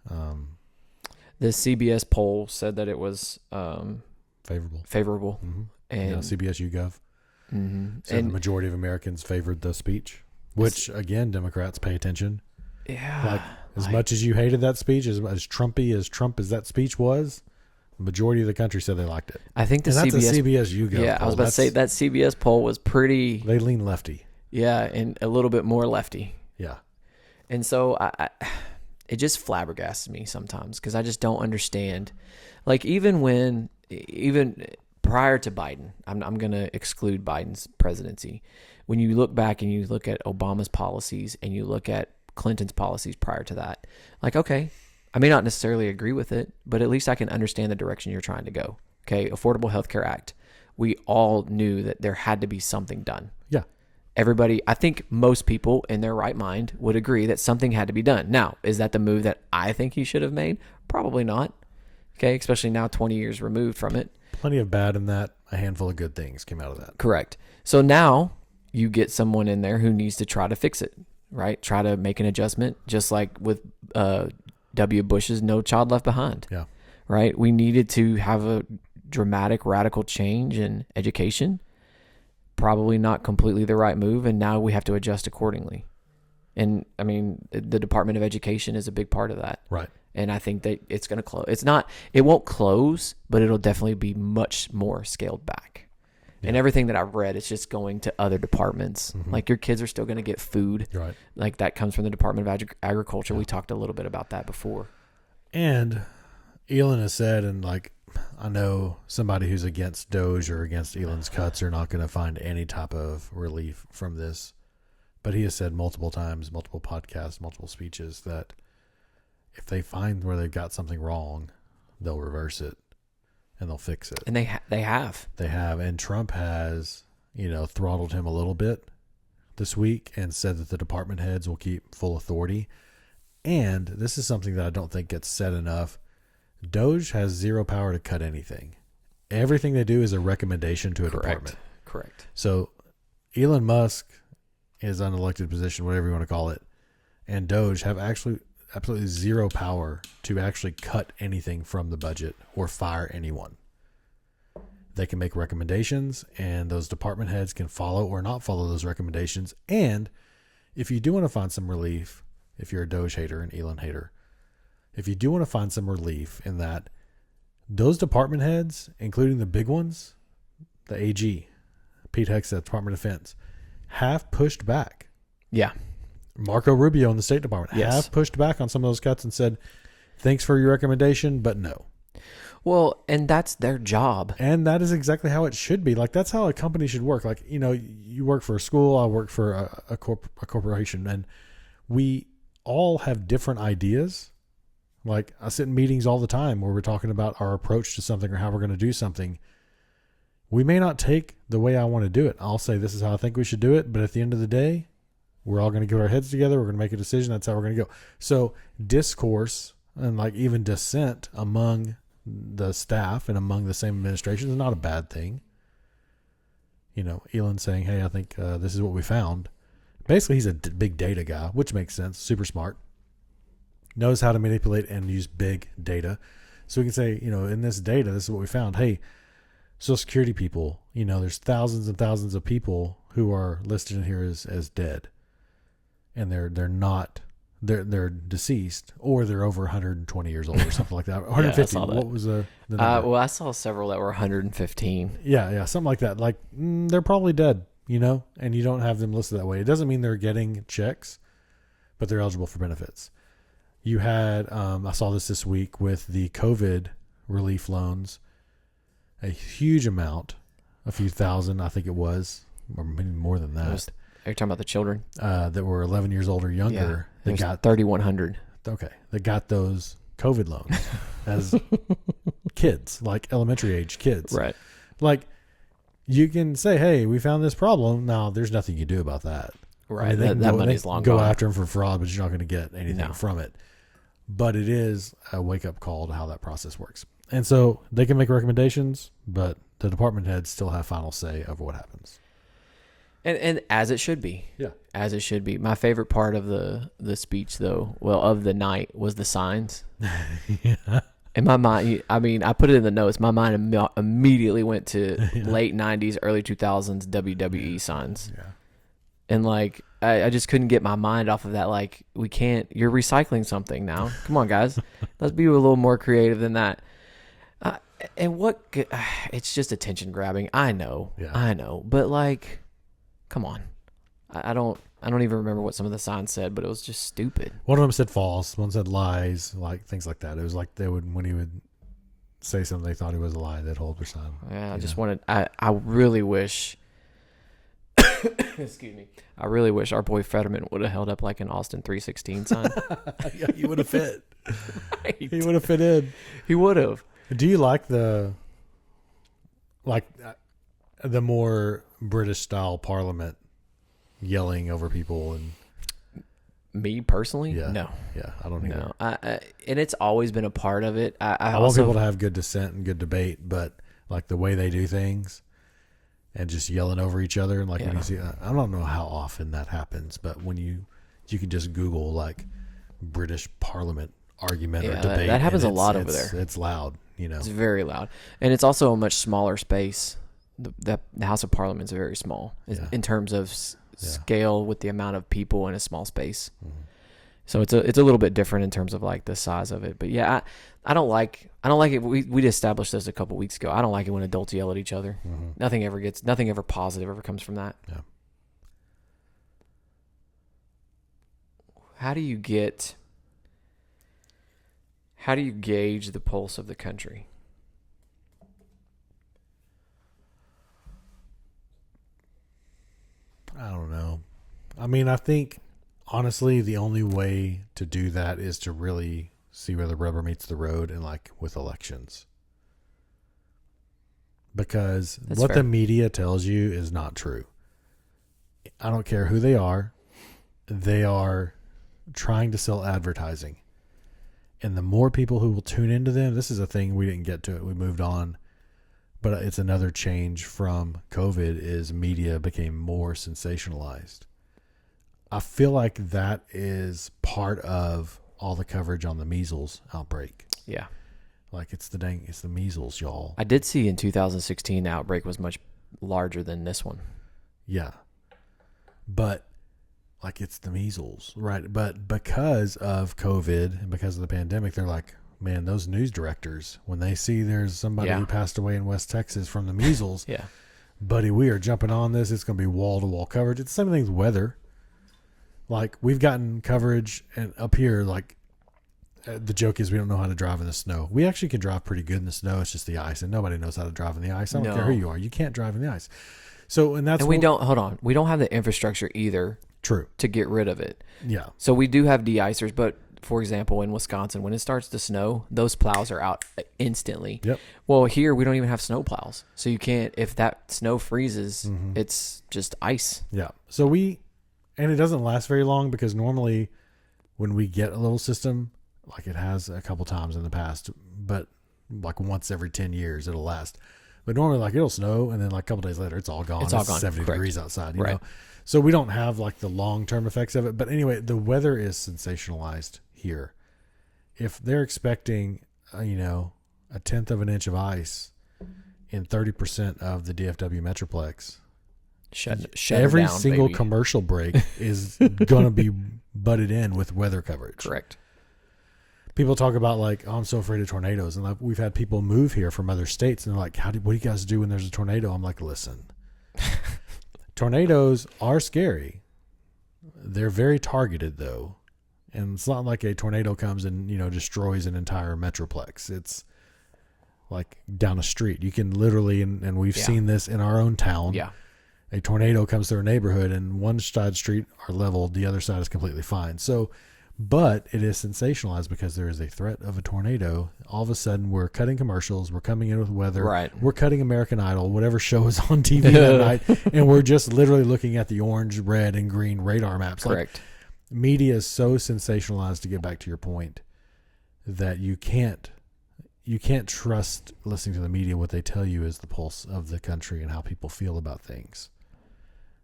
The CBS poll said that it was
favorable.
And
CBS YouGov. So
and
the majority of Americans favored the speech, which, again, Democrats pay attention.
Yeah.
As much as you hated that speech, as Trumpy as Trump as that speech was, the majority of the country said they liked it.
I think
that's a CBS YouGov poll.
I was about to say that CBS poll was pretty.
They lean lefty.
Yeah, and a little bit more lefty.
Yeah.
And so it just flabbergasts me sometimes because I just don't understand. Like, even prior to Biden, I'm going to exclude Biden's presidency. When you look back and you look at Obama's policies and you look at Clinton's policies prior to that, like, okay, I may not necessarily agree with it, but at least I can understand the direction you're trying to go. Okay, Affordable Health Care Act. We all knew that there had to be something done.
Yeah.
Everybody, I think most people in their right mind would agree that something had to be done. Now, is that the move that I think he should have made? Probably not. Okay, especially now 20 years removed from it.
Plenty of bad in that. A handful of good things came out of that.
Correct. So now you get someone in there who needs to try to fix it, right? Try to make an adjustment, just like with W. Bush's No Child Left Behind.
Yeah.
Right? We needed to have a dramatic, radical change in education. Probably not completely the right move, and now we have to adjust accordingly. And, I mean, the Department of Education is a big part of that.
Right.
And I think that it's going to close. It won't close, but it'll definitely be much more scaled back. Yeah. And everything that I've read, it's just going to other departments. Like, your kids are still going to get food.
Right.
Like, that comes from the Department of Agriculture. Yeah. We talked a little bit about that before.
And Elon has said, and like, I know somebody who's against DOGE or against Elon's cuts are not going to find any type of relief from this. But he has said multiple times, multiple podcasts, multiple speeches that if they find where they've got something wrong, they'll reverse it and they'll fix it.
And they have.
They have. And Trump has, throttled him a little bit this week and said that the department heads will keep full authority. And this is something that I don't think gets said enough. DOGE has zero power to cut anything. Everything they do is a recommendation to a department.
Correct.
So Elon Musk, his unelected position, whatever you want to call it, and DOGE have absolutely zero power to actually cut anything from the budget or fire anyone. They can make recommendations, and those department heads can follow or not follow those recommendations. And if you do want to find some relief, if you're a DOGE hater and Elon hater, if you do want to find some relief in that, those department heads, including the big ones, the AG, Pete Hegseth, Department of Defense, have pushed back.
Yeah.
Marco Rubio in the State Department have pushed back on some of those cuts and said, thanks for your recommendation, but no.
Well, and that's their job.
And that is exactly how it should be. Like, that's how a company should work. Like, you know, you work for a school, I work for a corporation, and we all have different ideas. Like, I sit in meetings all the time where we're talking about our approach to something or how we're going to do something. We may not take the way I want to do it. I'll say, this is how I think we should do it. But at the end of the day, we're all going to get our heads together. We're going to make a decision. That's how we're going to go. So discourse and like even dissent among the staff and among the same administration is not a bad thing. You know, Elon saying, hey, I think this is what we found. Basically, he's a big data guy, which makes sense. Super smart. Knows how to manipulate and use big data. So we can say, you know, in this data, this is what we found. Hey, Social Security people, you know, there's thousands and thousands of people who are listed in here as dead. And they're deceased, or they're over 120 years old or something like that. 150.
Yeah,
what was the number?
Well, I saw several that were 115.
Yeah, something like that. Like, they're probably dead, you know, and you don't have them listed that way. It doesn't mean they're getting checks, but they're eligible for benefits. You had, I saw this week with the COVID relief loans, a huge amount, a few thousand, I think it was, or maybe more than that.
Are you talking about the children?
That were 11 years old or younger.
They got 3,100.
Okay. They got those COVID loans as kids, like elementary age kids.
Right.
Like, you can say, hey, we found this problem. Now, there's nothing you do about that.
Right.
I mean,
that money's long
go
gone.
after them for fraud, but you're not going to get anything from it. But it is a wake-up call to how that process works. And so they can make recommendations, but the department heads still have final say over what happens.
And as it should be.
Yeah.
As it should be. My favorite part of the speech, though, of the night, was the signs.
Yeah.
In my mind, I mean, I put it in the notes. My mind immediately went to late 90s, early 2000s WWE signs.
Yeah.
And, like, I just couldn't get my mind off of that. Like, we can't, you're recycling something now. Come on, guys. Let's be a little more creative than that. It's just attention grabbing. I know. But, like, come on. I don't even remember what some of the signs said, but it was just stupid.
One of them said false. One said lies, like things like that. It was like when he would say something they thought it was a lie, they'd hold their sign.
Yeah, I really wish, excuse me, I really wish our boy Fetterman would have held up like an Austin 316 sign.
Yeah, he would have fit.
Right.
He would have fit in.
He would have.
Do you like the more British style parliament yelling over people? And
me personally,
yeah,
no,
I don't either.
No, and it's always been a part of it.
I want people to have good dissent and good debate, but like the way they do things and just yelling over each other, and like when you see, I don't know how often that happens, but when you can just Google like British Parliament argument or debate,
that happens a lot over there.
It's loud, you know.
It's very loud, and it's also a much smaller space. The House of Parliament is very small in terms of scale with the amount of people in a small space. Mm-hmm. So it's a little bit different in terms of like the size of it. But yeah, I don't like it. We established this a couple weeks ago. I don't like it when adults yell at each other. Mm-hmm. Nothing ever positive ever comes from that.
Yeah.
How do you gauge the pulse of the country?
I don't know. I mean, I think, honestly, the only way to do that is to really see where the rubber meets the road and like with elections. Because
That's
what
fair.
the media tells you is not true. I don't care who they are trying to sell advertising. And the more people who will tune into them, this is a thing we didn't get to it. We moved on. But it's another change from COVID is media became more sensationalized. I feel like that is part of all the coverage on the measles outbreak.
Yeah.
Like it's the measles, y'all.
I did see in 2016 the outbreak was much larger than this one.
Yeah. But like it's the measles, right? But because of COVID and because of the pandemic, they're like, man, those news directors, when they see there's somebody
Yeah.
who passed away in West Texas from the measles,
Yeah.
buddy, we are jumping on this. It's going to be wall-to-wall coverage. It's the same thing with weather. Like, we've gotten coverage and up here, like, the joke is we don't know how to drive in the snow. We actually can drive pretty good in the snow. It's just the ice, and nobody knows how to drive in the ice. I don't care who you are. You can't drive in the ice. So, and that's
And we don't, hold on, we don't have the infrastructure either
true
to get rid of it.
Yeah.
So we do have de-icers, but for example, in Wisconsin, when it starts to snow, those plows are out instantly.
Yep.
Well, here we don't even have snow plows. So you can't, if that snow freezes, it's just ice.
Yeah. So and it doesn't last very long because normally when we get a little system, like it has a couple times in the past, but like once every 10 years, it'll last. But normally, like, it'll snow, and then like a couple days later, it's all gone.
It's all gone.
70
Correct.
degrees outside, you
Right.
know? So we don't have like the long-term effects of it. But anyway, the weather is sensationalized here. If they're expecting, a tenth of an inch of ice in 30% of the DFW Metroplex,
Shut
every
her down,
single
baby.
commercial break is going to be butted in with weather coverage.
Correct.
People talk about like, oh, I'm so afraid of tornadoes. And like, we've had people move here from other states and they're like, what do you guys do when there's a tornado? I'm like, listen, tornadoes are scary. They're very targeted though. And it's not like a tornado comes and, destroys an entire metroplex. It's like down a street. You can literally, and we've seen this in our own town.
Yeah.
A tornado comes through a neighborhood and one side street are leveled. The other side is completely fine. So, but it is sensationalized because there is a threat of a tornado. All of a sudden we're cutting commercials. We're coming in with weather.
Right.
We're cutting American Idol, whatever show is on TV that night. And we're just literally looking at the orange, red, and green radar maps.
Correct.
Like, media is so sensationalized, to get back to your point, that you can't trust listening to the media. What they tell you is the pulse of the country and how people feel about things,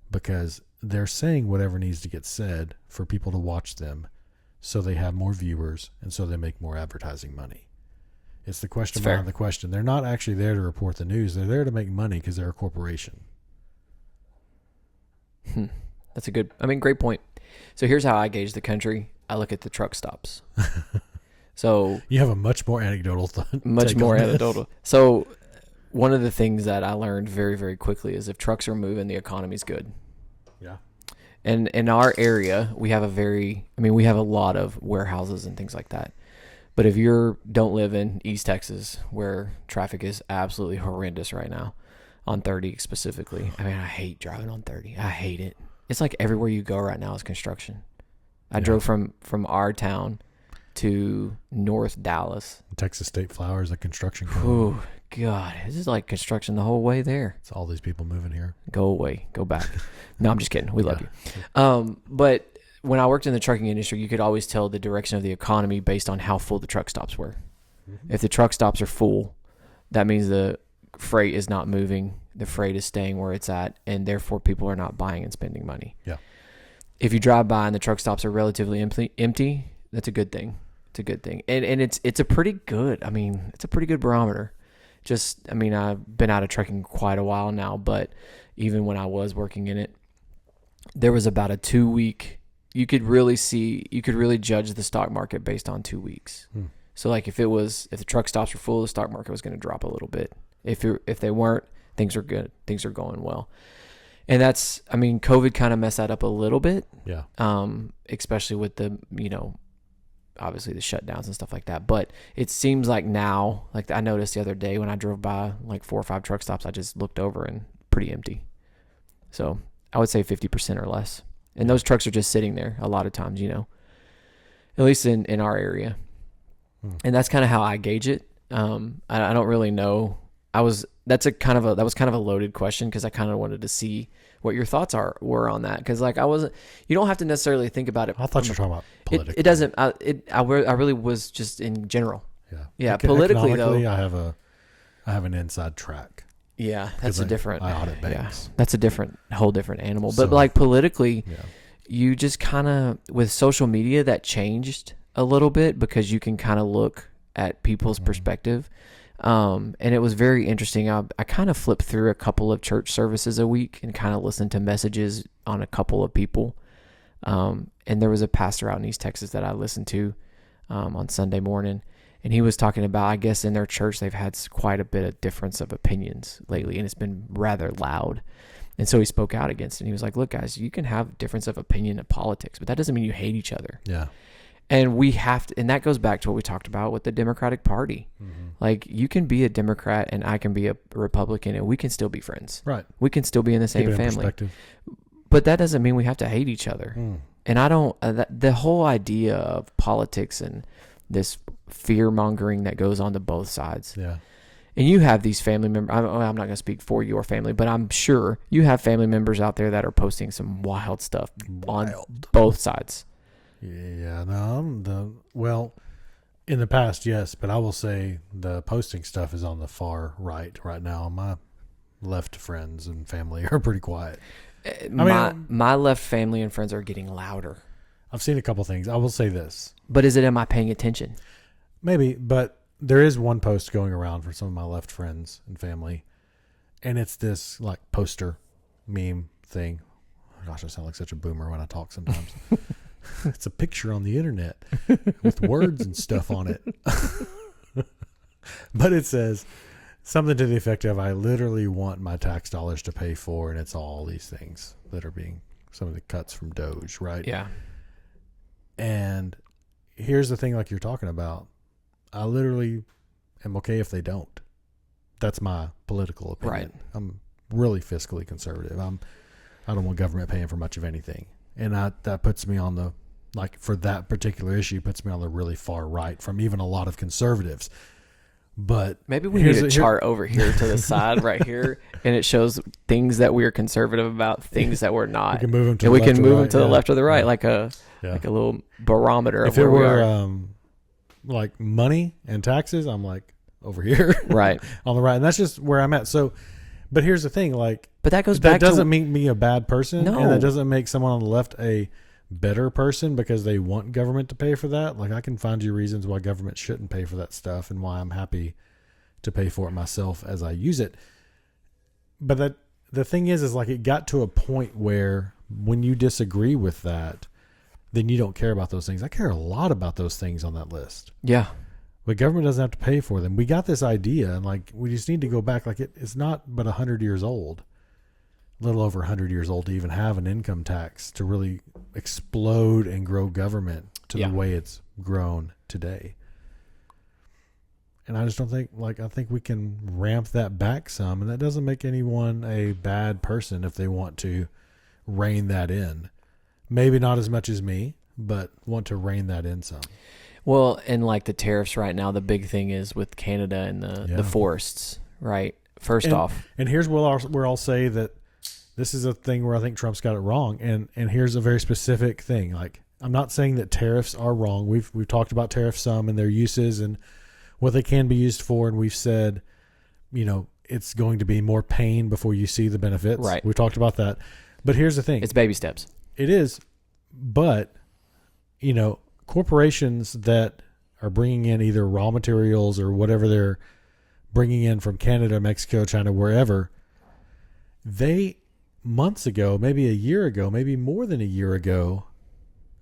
because they're saying whatever needs to get said for people to watch them, so they have more viewers and so they make more advertising money. It's the question behind the question. They're not actually there to report the news. They're there to make money because they're a corporation.
That's great point. So here's how I gauge the country. I look at the truck stops. So
You have a much more anecdotal
anecdotal. So one of the things that I learned very, very quickly is if trucks are moving, the economy's good.
Yeah.
And in our area, we have we have a lot of warehouses and things like that. But if you don't live in East Texas, where traffic is absolutely horrendous right now, on 30 specifically. I hate driving on 30. I hate it. It's like everywhere you go right now is construction. I drove from our town to North Dallas.
Texas State Flower is a construction company.
Oh, God. This is like construction the whole way there.
It's all these people moving here.
Go away. Go back. No, I'm just kidding. We love you. But when I worked in the trucking industry, you could always tell the direction of the economy based on how full the truck stops were. Mm-hmm. If the truck stops are full, that means the freight is not moving. The freight is staying where it's at, and therefore people are not buying and spending money.
Yeah.
If you drive by and the truck stops are relatively empty, that's a good thing. It's a good thing. And it's a pretty good, it's a pretty good barometer. I've been out of trucking quite a while now, but even when I was working in it, there was about a 2 week, you could really judge the stock market based on 2 weeks. So like if the truck stops were full, the stock market was going to drop a little bit. If they weren't, things are good. Things are going well. And that's, COVID kind of messed that up a little bit.
Yeah.
Especially with the, obviously the shutdowns and stuff like that. But it seems like now, like I noticed the other day when I drove by like 4 or 5 truck stops, I just looked over and pretty empty. So I would say 50% or less. And those trucks are just sitting there a lot of times, at least in our area. And that's kind of how I gauge it. I don't really know. That was kind of a loaded question because I kind of wanted to see what your thoughts were on that. Because you don't have to necessarily think about it.
I thought you were talking about politically.
It doesn't. I really was just in general.
Yeah.
Yeah. Politically though,
I have an inside track.
Yeah, that's a different.
I audit banks.
Yeah, that's a whole different animal. But like politically, you just kind of with social media that changed a little bit because you can kind of look at people's perspective. And it was very interesting. I kind of flipped through a couple of church services a week and kind of listened to messages on a couple of people. And there was a pastor out in East Texas that I listened to on Sunday morning. And he was talking about, I guess in their church, they've had quite a bit of difference of opinions lately, and it's been rather loud. And so he spoke out against it. And he was like, look, guys, you can have difference of opinion in politics, but that doesn't mean you hate each other.
Yeah.
And we have to, and that goes back to what we talked about with the Democratic Party.
Mm-hmm.
Like, you can be a Democrat and I can be a Republican, and we can still be friends.
Right.
We can still be in the same family. But that doesn't mean we have to hate each other. And I don't, the whole idea of politics and this fear mongering that goes on to both sides.
Yeah.
And you have these family members, I'm not going to speak for your family, but I'm sure you have family members out there that are posting some wild stuff on both sides.
Yeah, no, well, in the past, yes, but I will say the posting stuff is on the far right now. My left friends and family are pretty quiet.
My left family and friends are getting louder.
I've seen a couple things. I will say this.
But am I paying attention?
Maybe, but there is one post going around for some of my left friends and family, and it's this like poster meme thing. Oh, gosh, I sound like such a boomer when I talk sometimes. It's a picture on the internet with words and stuff on it. But it says something to the effect of, I literally want my tax dollars to pay for, and it's all these things that are being, some of the cuts from Doge, right?
Yeah.
And here's the thing, like you're talking about, I literally am okay if they don't. That's my political opinion.
Right.
I'm really fiscally conservative. I don't want government paying for much of anything. And that puts me on the, like, for that particular issue, puts me on the really far right from even a lot of conservatives. But
maybe we need a chart over here to the side right here, and it shows things that we're conservative about, things that we're not.
We can move them to
and
the
we
left
can
or
move
right.
them to the left or the right,
Yeah.
like a little barometer
If
of where
it
we
were
are.
like money and taxes, I'm like over here,
Right,
on the right, and that's just where I'm at. So, but here's the thing, like,
but that goes back.
That doesn't make me a bad person,
No.
and that doesn't make someone on the left a better person because they want government to pay for that. Like, I can find you reasons why government shouldn't pay for that stuff, and why I'm happy to pay for it myself as I use it. But the thing is like, it got to a point where when you disagree with that, then you don't care about those things. I care a lot about those things on that list.
Yeah.
But government doesn't have to pay for them. We got this idea, and like, we just need to go back. Like, it's not but 100 years old, a little over 100 years old, to even have an income tax to really explode and grow government to the way it's grown today. And I just don't think, like, I think we can ramp that back some, and that doesn't make anyone a bad person if they want to rein that in. Maybe not as much as me, but want to rein that in some.
Well, and like the tariffs right now, the big thing is with Canada and the forests, right? First off.
And here's where I'll say that this is a thing where I think Trump's got it wrong. And here's a very specific thing. Like, I'm not saying that tariffs are wrong. We've talked about tariffs some and their uses and what they can be used for. And we've said, it's going to be more pain before you see the benefits.
Right.
We've talked about that. But here's the thing.
It's baby steps.
It is. But, corporations that are bringing in either raw materials or whatever they're bringing in from Canada, Mexico, China, wherever, they months ago, maybe a year ago, maybe more than a year ago,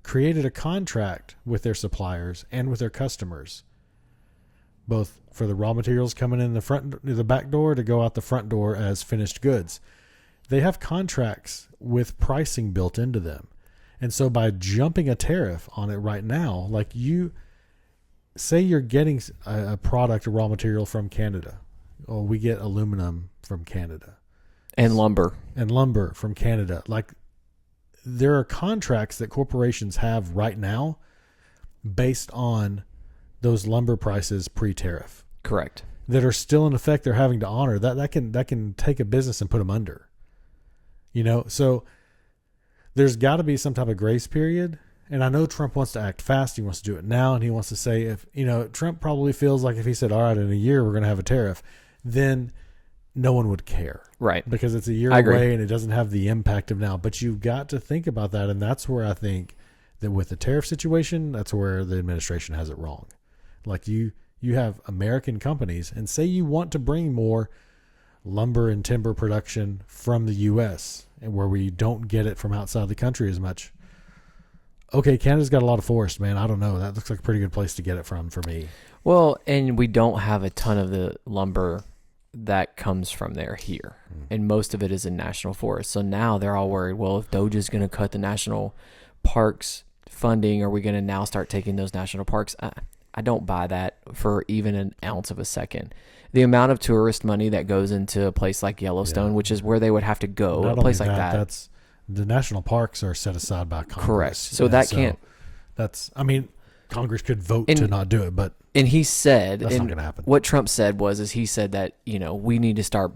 created a contract with their suppliers and with their customers, both for the raw materials coming in the back door to go out the front door as finished goods. They have contracts with pricing built into them. And so by jumping a tariff on it right now, like, you say you're getting a product, a raw material from Canada, or we get aluminum from Canada.
And lumber
from Canada. Like, there are contracts that corporations have right now based on those lumber prices pre-tariff.
Correct.
That are still in effect. They're having to honor that can take a business and put them under, so there's got to be some type of grace period. And I know Trump wants to act fast. He wants to do it now. And he wants to say, if, Trump probably feels like if he said, all right, in a year, we're going to have a tariff, then no one would care.
Right.
Because it's a year away and it doesn't have the impact of now. But you've got to think about that. And that's where I think that with the tariff situation, that's where the administration has it wrong. Like, you have American companies, and say you want to bring more lumber and timber production from the U.S., and where we don't get it from outside the country as much. okay, Canada's got a lot of forest, man. I don't know. That looks like a pretty good place to get it from for me.
Well, and we don't have a ton of the lumber that comes from there here. And most of it is in national forests. So now they're all worried, well, if Doja's going to cut the national parks funding, are we going to now start taking those national parks? I don't buy that for even an ounce of a second. The amount of tourist money that goes into a place like Yellowstone, which is where they would have to go,
Not
a place
only
like that.
That's the national parks are set aside by Congress.
Correct. So
And
that can't.
That's. I mean, Congress could vote to not do it, but
And he said,
that's not
and
going to happen.
what Trump said is he said that, we need to start,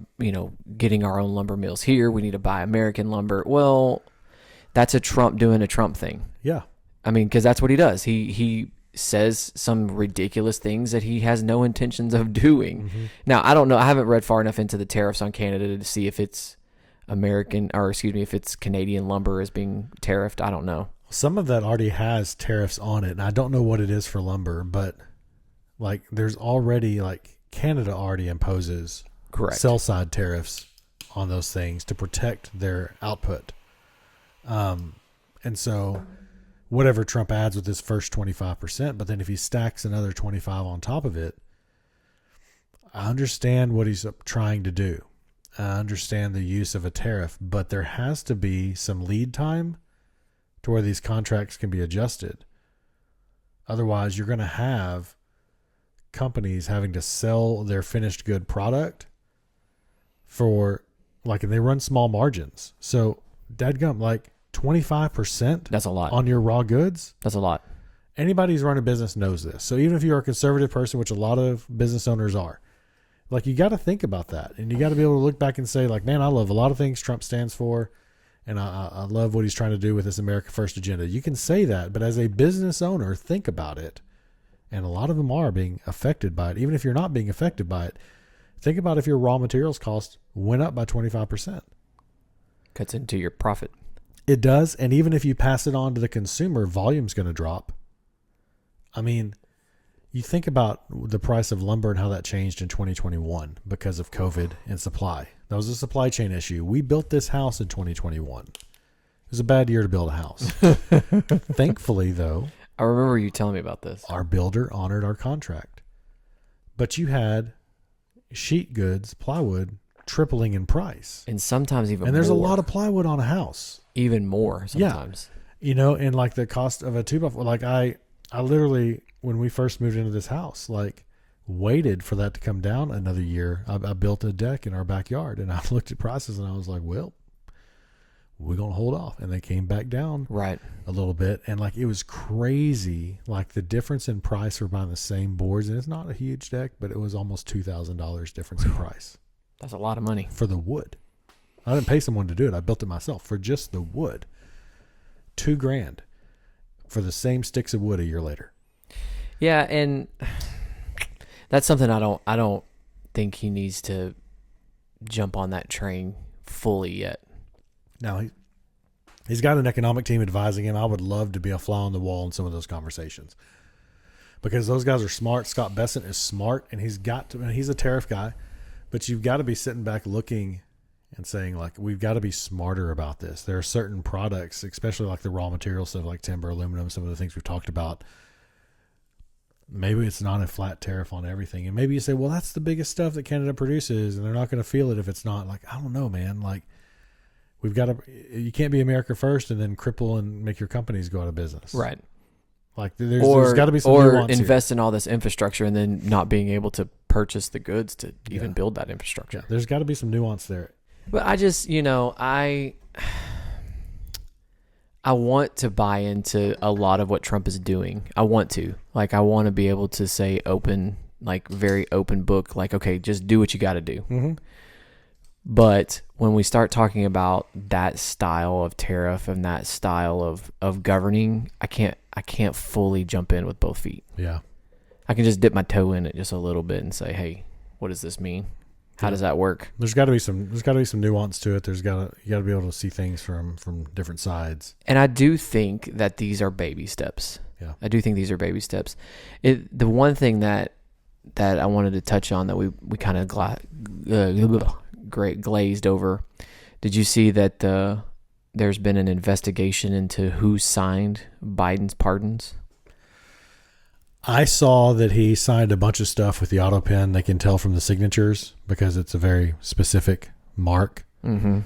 getting our own lumber mills here. We need to buy American lumber. Well, that's a Trump doing a Trump thing.
Yeah.
I mean, because that's what he does. He says some ridiculous things that he has no intentions of doing.
Mm-hmm.
Now, I don't know. I haven't read far enough into the tariffs on Canada to see if it's if it's Canadian lumber is being tariffed. I don't know.
Some of that already has tariffs on it, and I don't know what it is for lumber, but like there's already Canada already imposes
Correct.
sell side tariffs on those things to protect their output. And so whatever Trump adds with this first 25%, but then if he stacks another 25 on top of it, I understand what he's trying to do. I understand the use of a tariff, but there has to be some lead time to where these contracts can be adjusted. Otherwise, you're going to have companies having to sell their finished good product for and they run small margins. So, dadgum, 25%
That's a lot.
on your raw goods.
That's a lot.
Anybody who's running a business knows this. So even if you're a conservative person, which a lot of business owners are, you got to think about that. And you got to be able to look back and say, man, I love a lot of things Trump stands for. And I love what he's trying to do with this America First agenda. You can say that, but as a business owner, think about it. And a lot of them are being affected by it. Even if you're not being affected by it, think about if your raw materials cost went up by 25%.
Cuts into your profit.
It does. And even if you pass it on to the consumer, volume's going to drop. I mean, you think about the price of lumber and how that changed in 2021 because of COVID and supply. That was a supply chain issue. We built this house in 2021. It was a bad year to build a house. Thankfully, though,
I remember you telling me about this.
our builder honored our contract. But you had sheet goods, plywood, tripling in price.
And sometimes even more.
And there's a lot of plywood on a house.
Even more sometimes.
Yeah. And the cost of a 2x4, I literally, when we first moved into this house, waited for that to come down another year. I built a deck in our backyard, and I looked at prices, and I was like, well, we're going to hold off. And they came back down
Right.
a little bit. And it was crazy. The difference in price for buying the same boards, and it's not a huge deck, but it was almost $2,000 difference in price
That's a lot of money.
for the wood. I didn't pay someone to do it. I built it myself for just the wood. $2,000 for the same sticks of wood a year later.
Yeah, and that's something I don't think he needs to jump on that train fully yet.
Now, he's got an economic team advising him. I would love to be a fly on the wall in some of those conversations because those guys are smart. Scott Bessent is smart, and he's a tariff guy, but you've got to be sitting back looking and saying, we've got to be smarter about this. There are certain products, especially the raw material stuff like timber, aluminum, some of the things we've talked about. Maybe it's not a flat tariff on everything. And maybe you say, well, that's the biggest stuff that Canada produces, and they're not going to feel it if it's not. I don't know, man. We've got to, you can't be America First and then cripple and make your companies go out of business.
Right.
There's got to be some nuance
invest
here.
in all this infrastructure and then not being able to purchase the goods to even build that infrastructure.
Yeah, there's got to be some nuance there.
But I just, I want to buy into a lot of what Trump is doing. I want to. I want to be able to say open, very open book, okay, just do what you got to do.
Mm-hmm.
But when we start talking about that style of tariff and that style of governing, I can't fully jump in with both feet.
Yeah.
I can just dip my toe in it just a little bit and say, hey, what does this mean? How does that work?
There's got to be some nuance to it. You got to be able to see things from different sides.
And I do think that these are baby steps.
Yeah.
I do think these are baby steps. The one thing that I wanted to touch on that we kind of glazed over. Did you see that the there's been an investigation into who signed Biden's pardons?
I saw that he signed a bunch of stuff with the auto pen. They can tell from the signatures because it's a very specific mark.
Mm-hmm.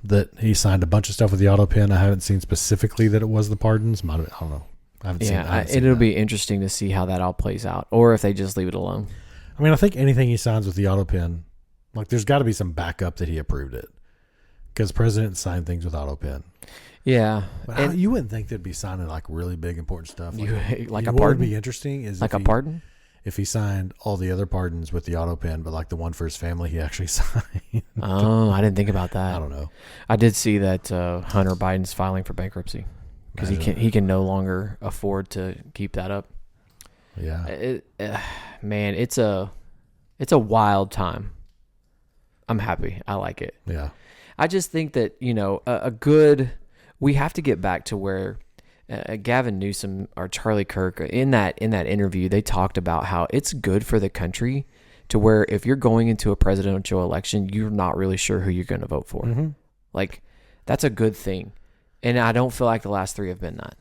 That he signed a bunch of stuff with the auto pen. I haven't seen specifically that it was the pardons. I don't know. I haven't seen
it'll
that.
be interesting to see how that all plays out, or if they just leave it alone.
I mean, I think anything he signs with the auto pen, like there's got to be some backup that he approved it, because presidents sign things with auto pen.
Yeah,
But you wouldn't think they'd be signing like really big important stuff.
like a
what
pardon.
would be interesting is
Like
if
a pardon.
if he signed all the other pardons with the auto pen, but like the one for his family, he actually signed.
Oh, I didn't think about that.
I don't know.
I did see that Hunter Biden's filing for bankruptcy because he can no longer afford to keep that up.
Yeah,
Man, it's a wild time. I'm happy. I like it.
yeah.
I just think that we have to get back to where Gavin Newsom or Charlie Kirk in that interview, they talked about how it's good for the country to where if you're going into a presidential election, you're not really sure who you're going to vote for.
Mm-hmm.
Like, that's a good thing. And I don't feel like the last three have been that.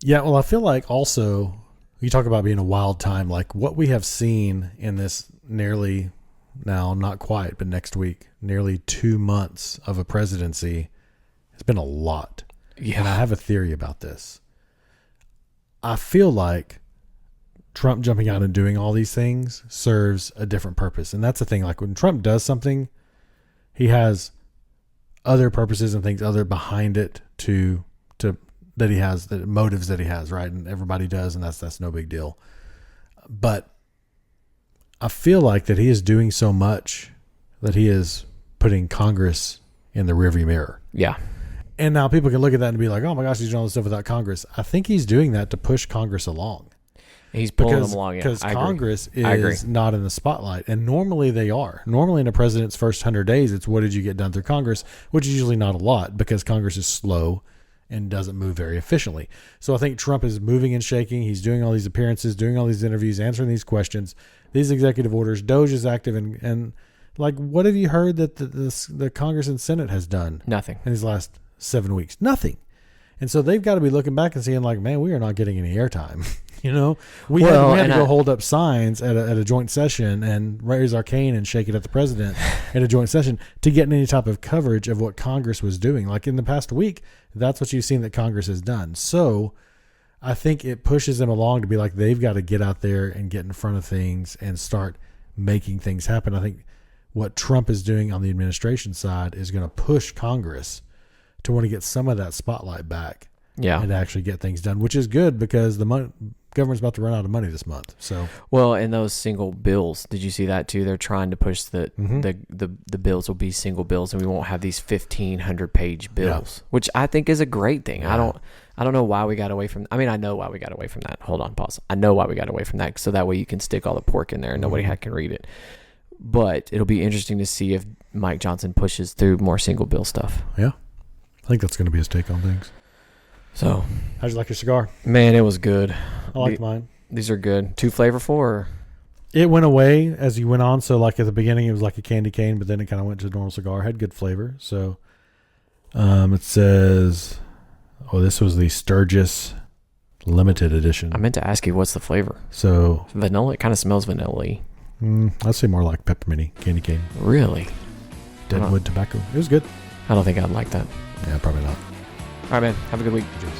Yeah, well, I feel like also you talk about being a wild time, like what we have seen in this nearly, now not quite, but next week, nearly 2 months of a presidency has been a lot.
Yeah.
And I have a theory about this. I feel like Trump jumping out and doing all these things serves a different purpose. And that's the thing. Like when Trump does something, he has other purposes and things other behind it to that he has, the motives that he has, right? And everybody does, and that's no big deal. But I feel like that he is doing so much that he is putting Congress in the rearview mirror.
Yeah.
And now people can look at that and be like, oh my gosh, he's doing all this stuff without Congress. I think he's doing that to push Congress along.
He's pulling them along.
Because Congress
agree.
is not in the spotlight. And normally they are. Normally in a president's first 100 days, it's what did you get done through Congress, which is usually not a lot because Congress is slow and doesn't move very efficiently. So I think Trump is moving and shaking. He's doing all these appearances, doing all these interviews, answering these questions, these executive orders. Doge is active. And like, what have you heard that the Congress and Senate has done?
Nothing.
In these last 7 weeks? Nothing. And so they've got to be looking back and seeing like, man, we are not getting any airtime. You know, we had to go hold up signs at a joint session and raise our cane and shake it at the president at a joint session to get any type of coverage of what Congress was doing. Like in the past week, that's what you've seen that Congress has done. So I think it pushes them along to be like, they've got to get out there and get in front of things and start making things happen. I think what Trump is doing on the administration side is going to push Congress to want to get some of that spotlight back.
Yeah.
And actually get things done, which is good because the government's about to run out of money this month. So
well, and those single bills, did you see that too? They're trying to push the bills will be single bills, and we won't have these 1,500-page bills, which I think is a great thing.
Yeah.
I don't know why we got away from. I mean, I know why we got away from that. Hold on, pause. I know why we got away from that, so that way you can stick all the pork in there and nobody can read it. But it'll be interesting to see if Mike Johnson pushes through more single bill stuff.
Yeah, I think that's going to be his take on things.
So,
how'd you like your cigar?
Man, it was good.
I liked mine.
These are good. Too flavorful, or
it went away as you went on. So, like at the beginning, it was like a candy cane, but then it kind of went to a normal cigar. Had good flavor. So, it says, "Oh, this was the Sturgis Limited Edition."
I meant to ask you, what's the flavor?
So,
vanilla. It kind of smells vanilla-y.
I'd say more like pepperminty candy cane.
Really?
Deadwood tobacco. It was good.
I don't think I'd like that.
Yeah, probably not.
All right, man. Have a good week.
Good job,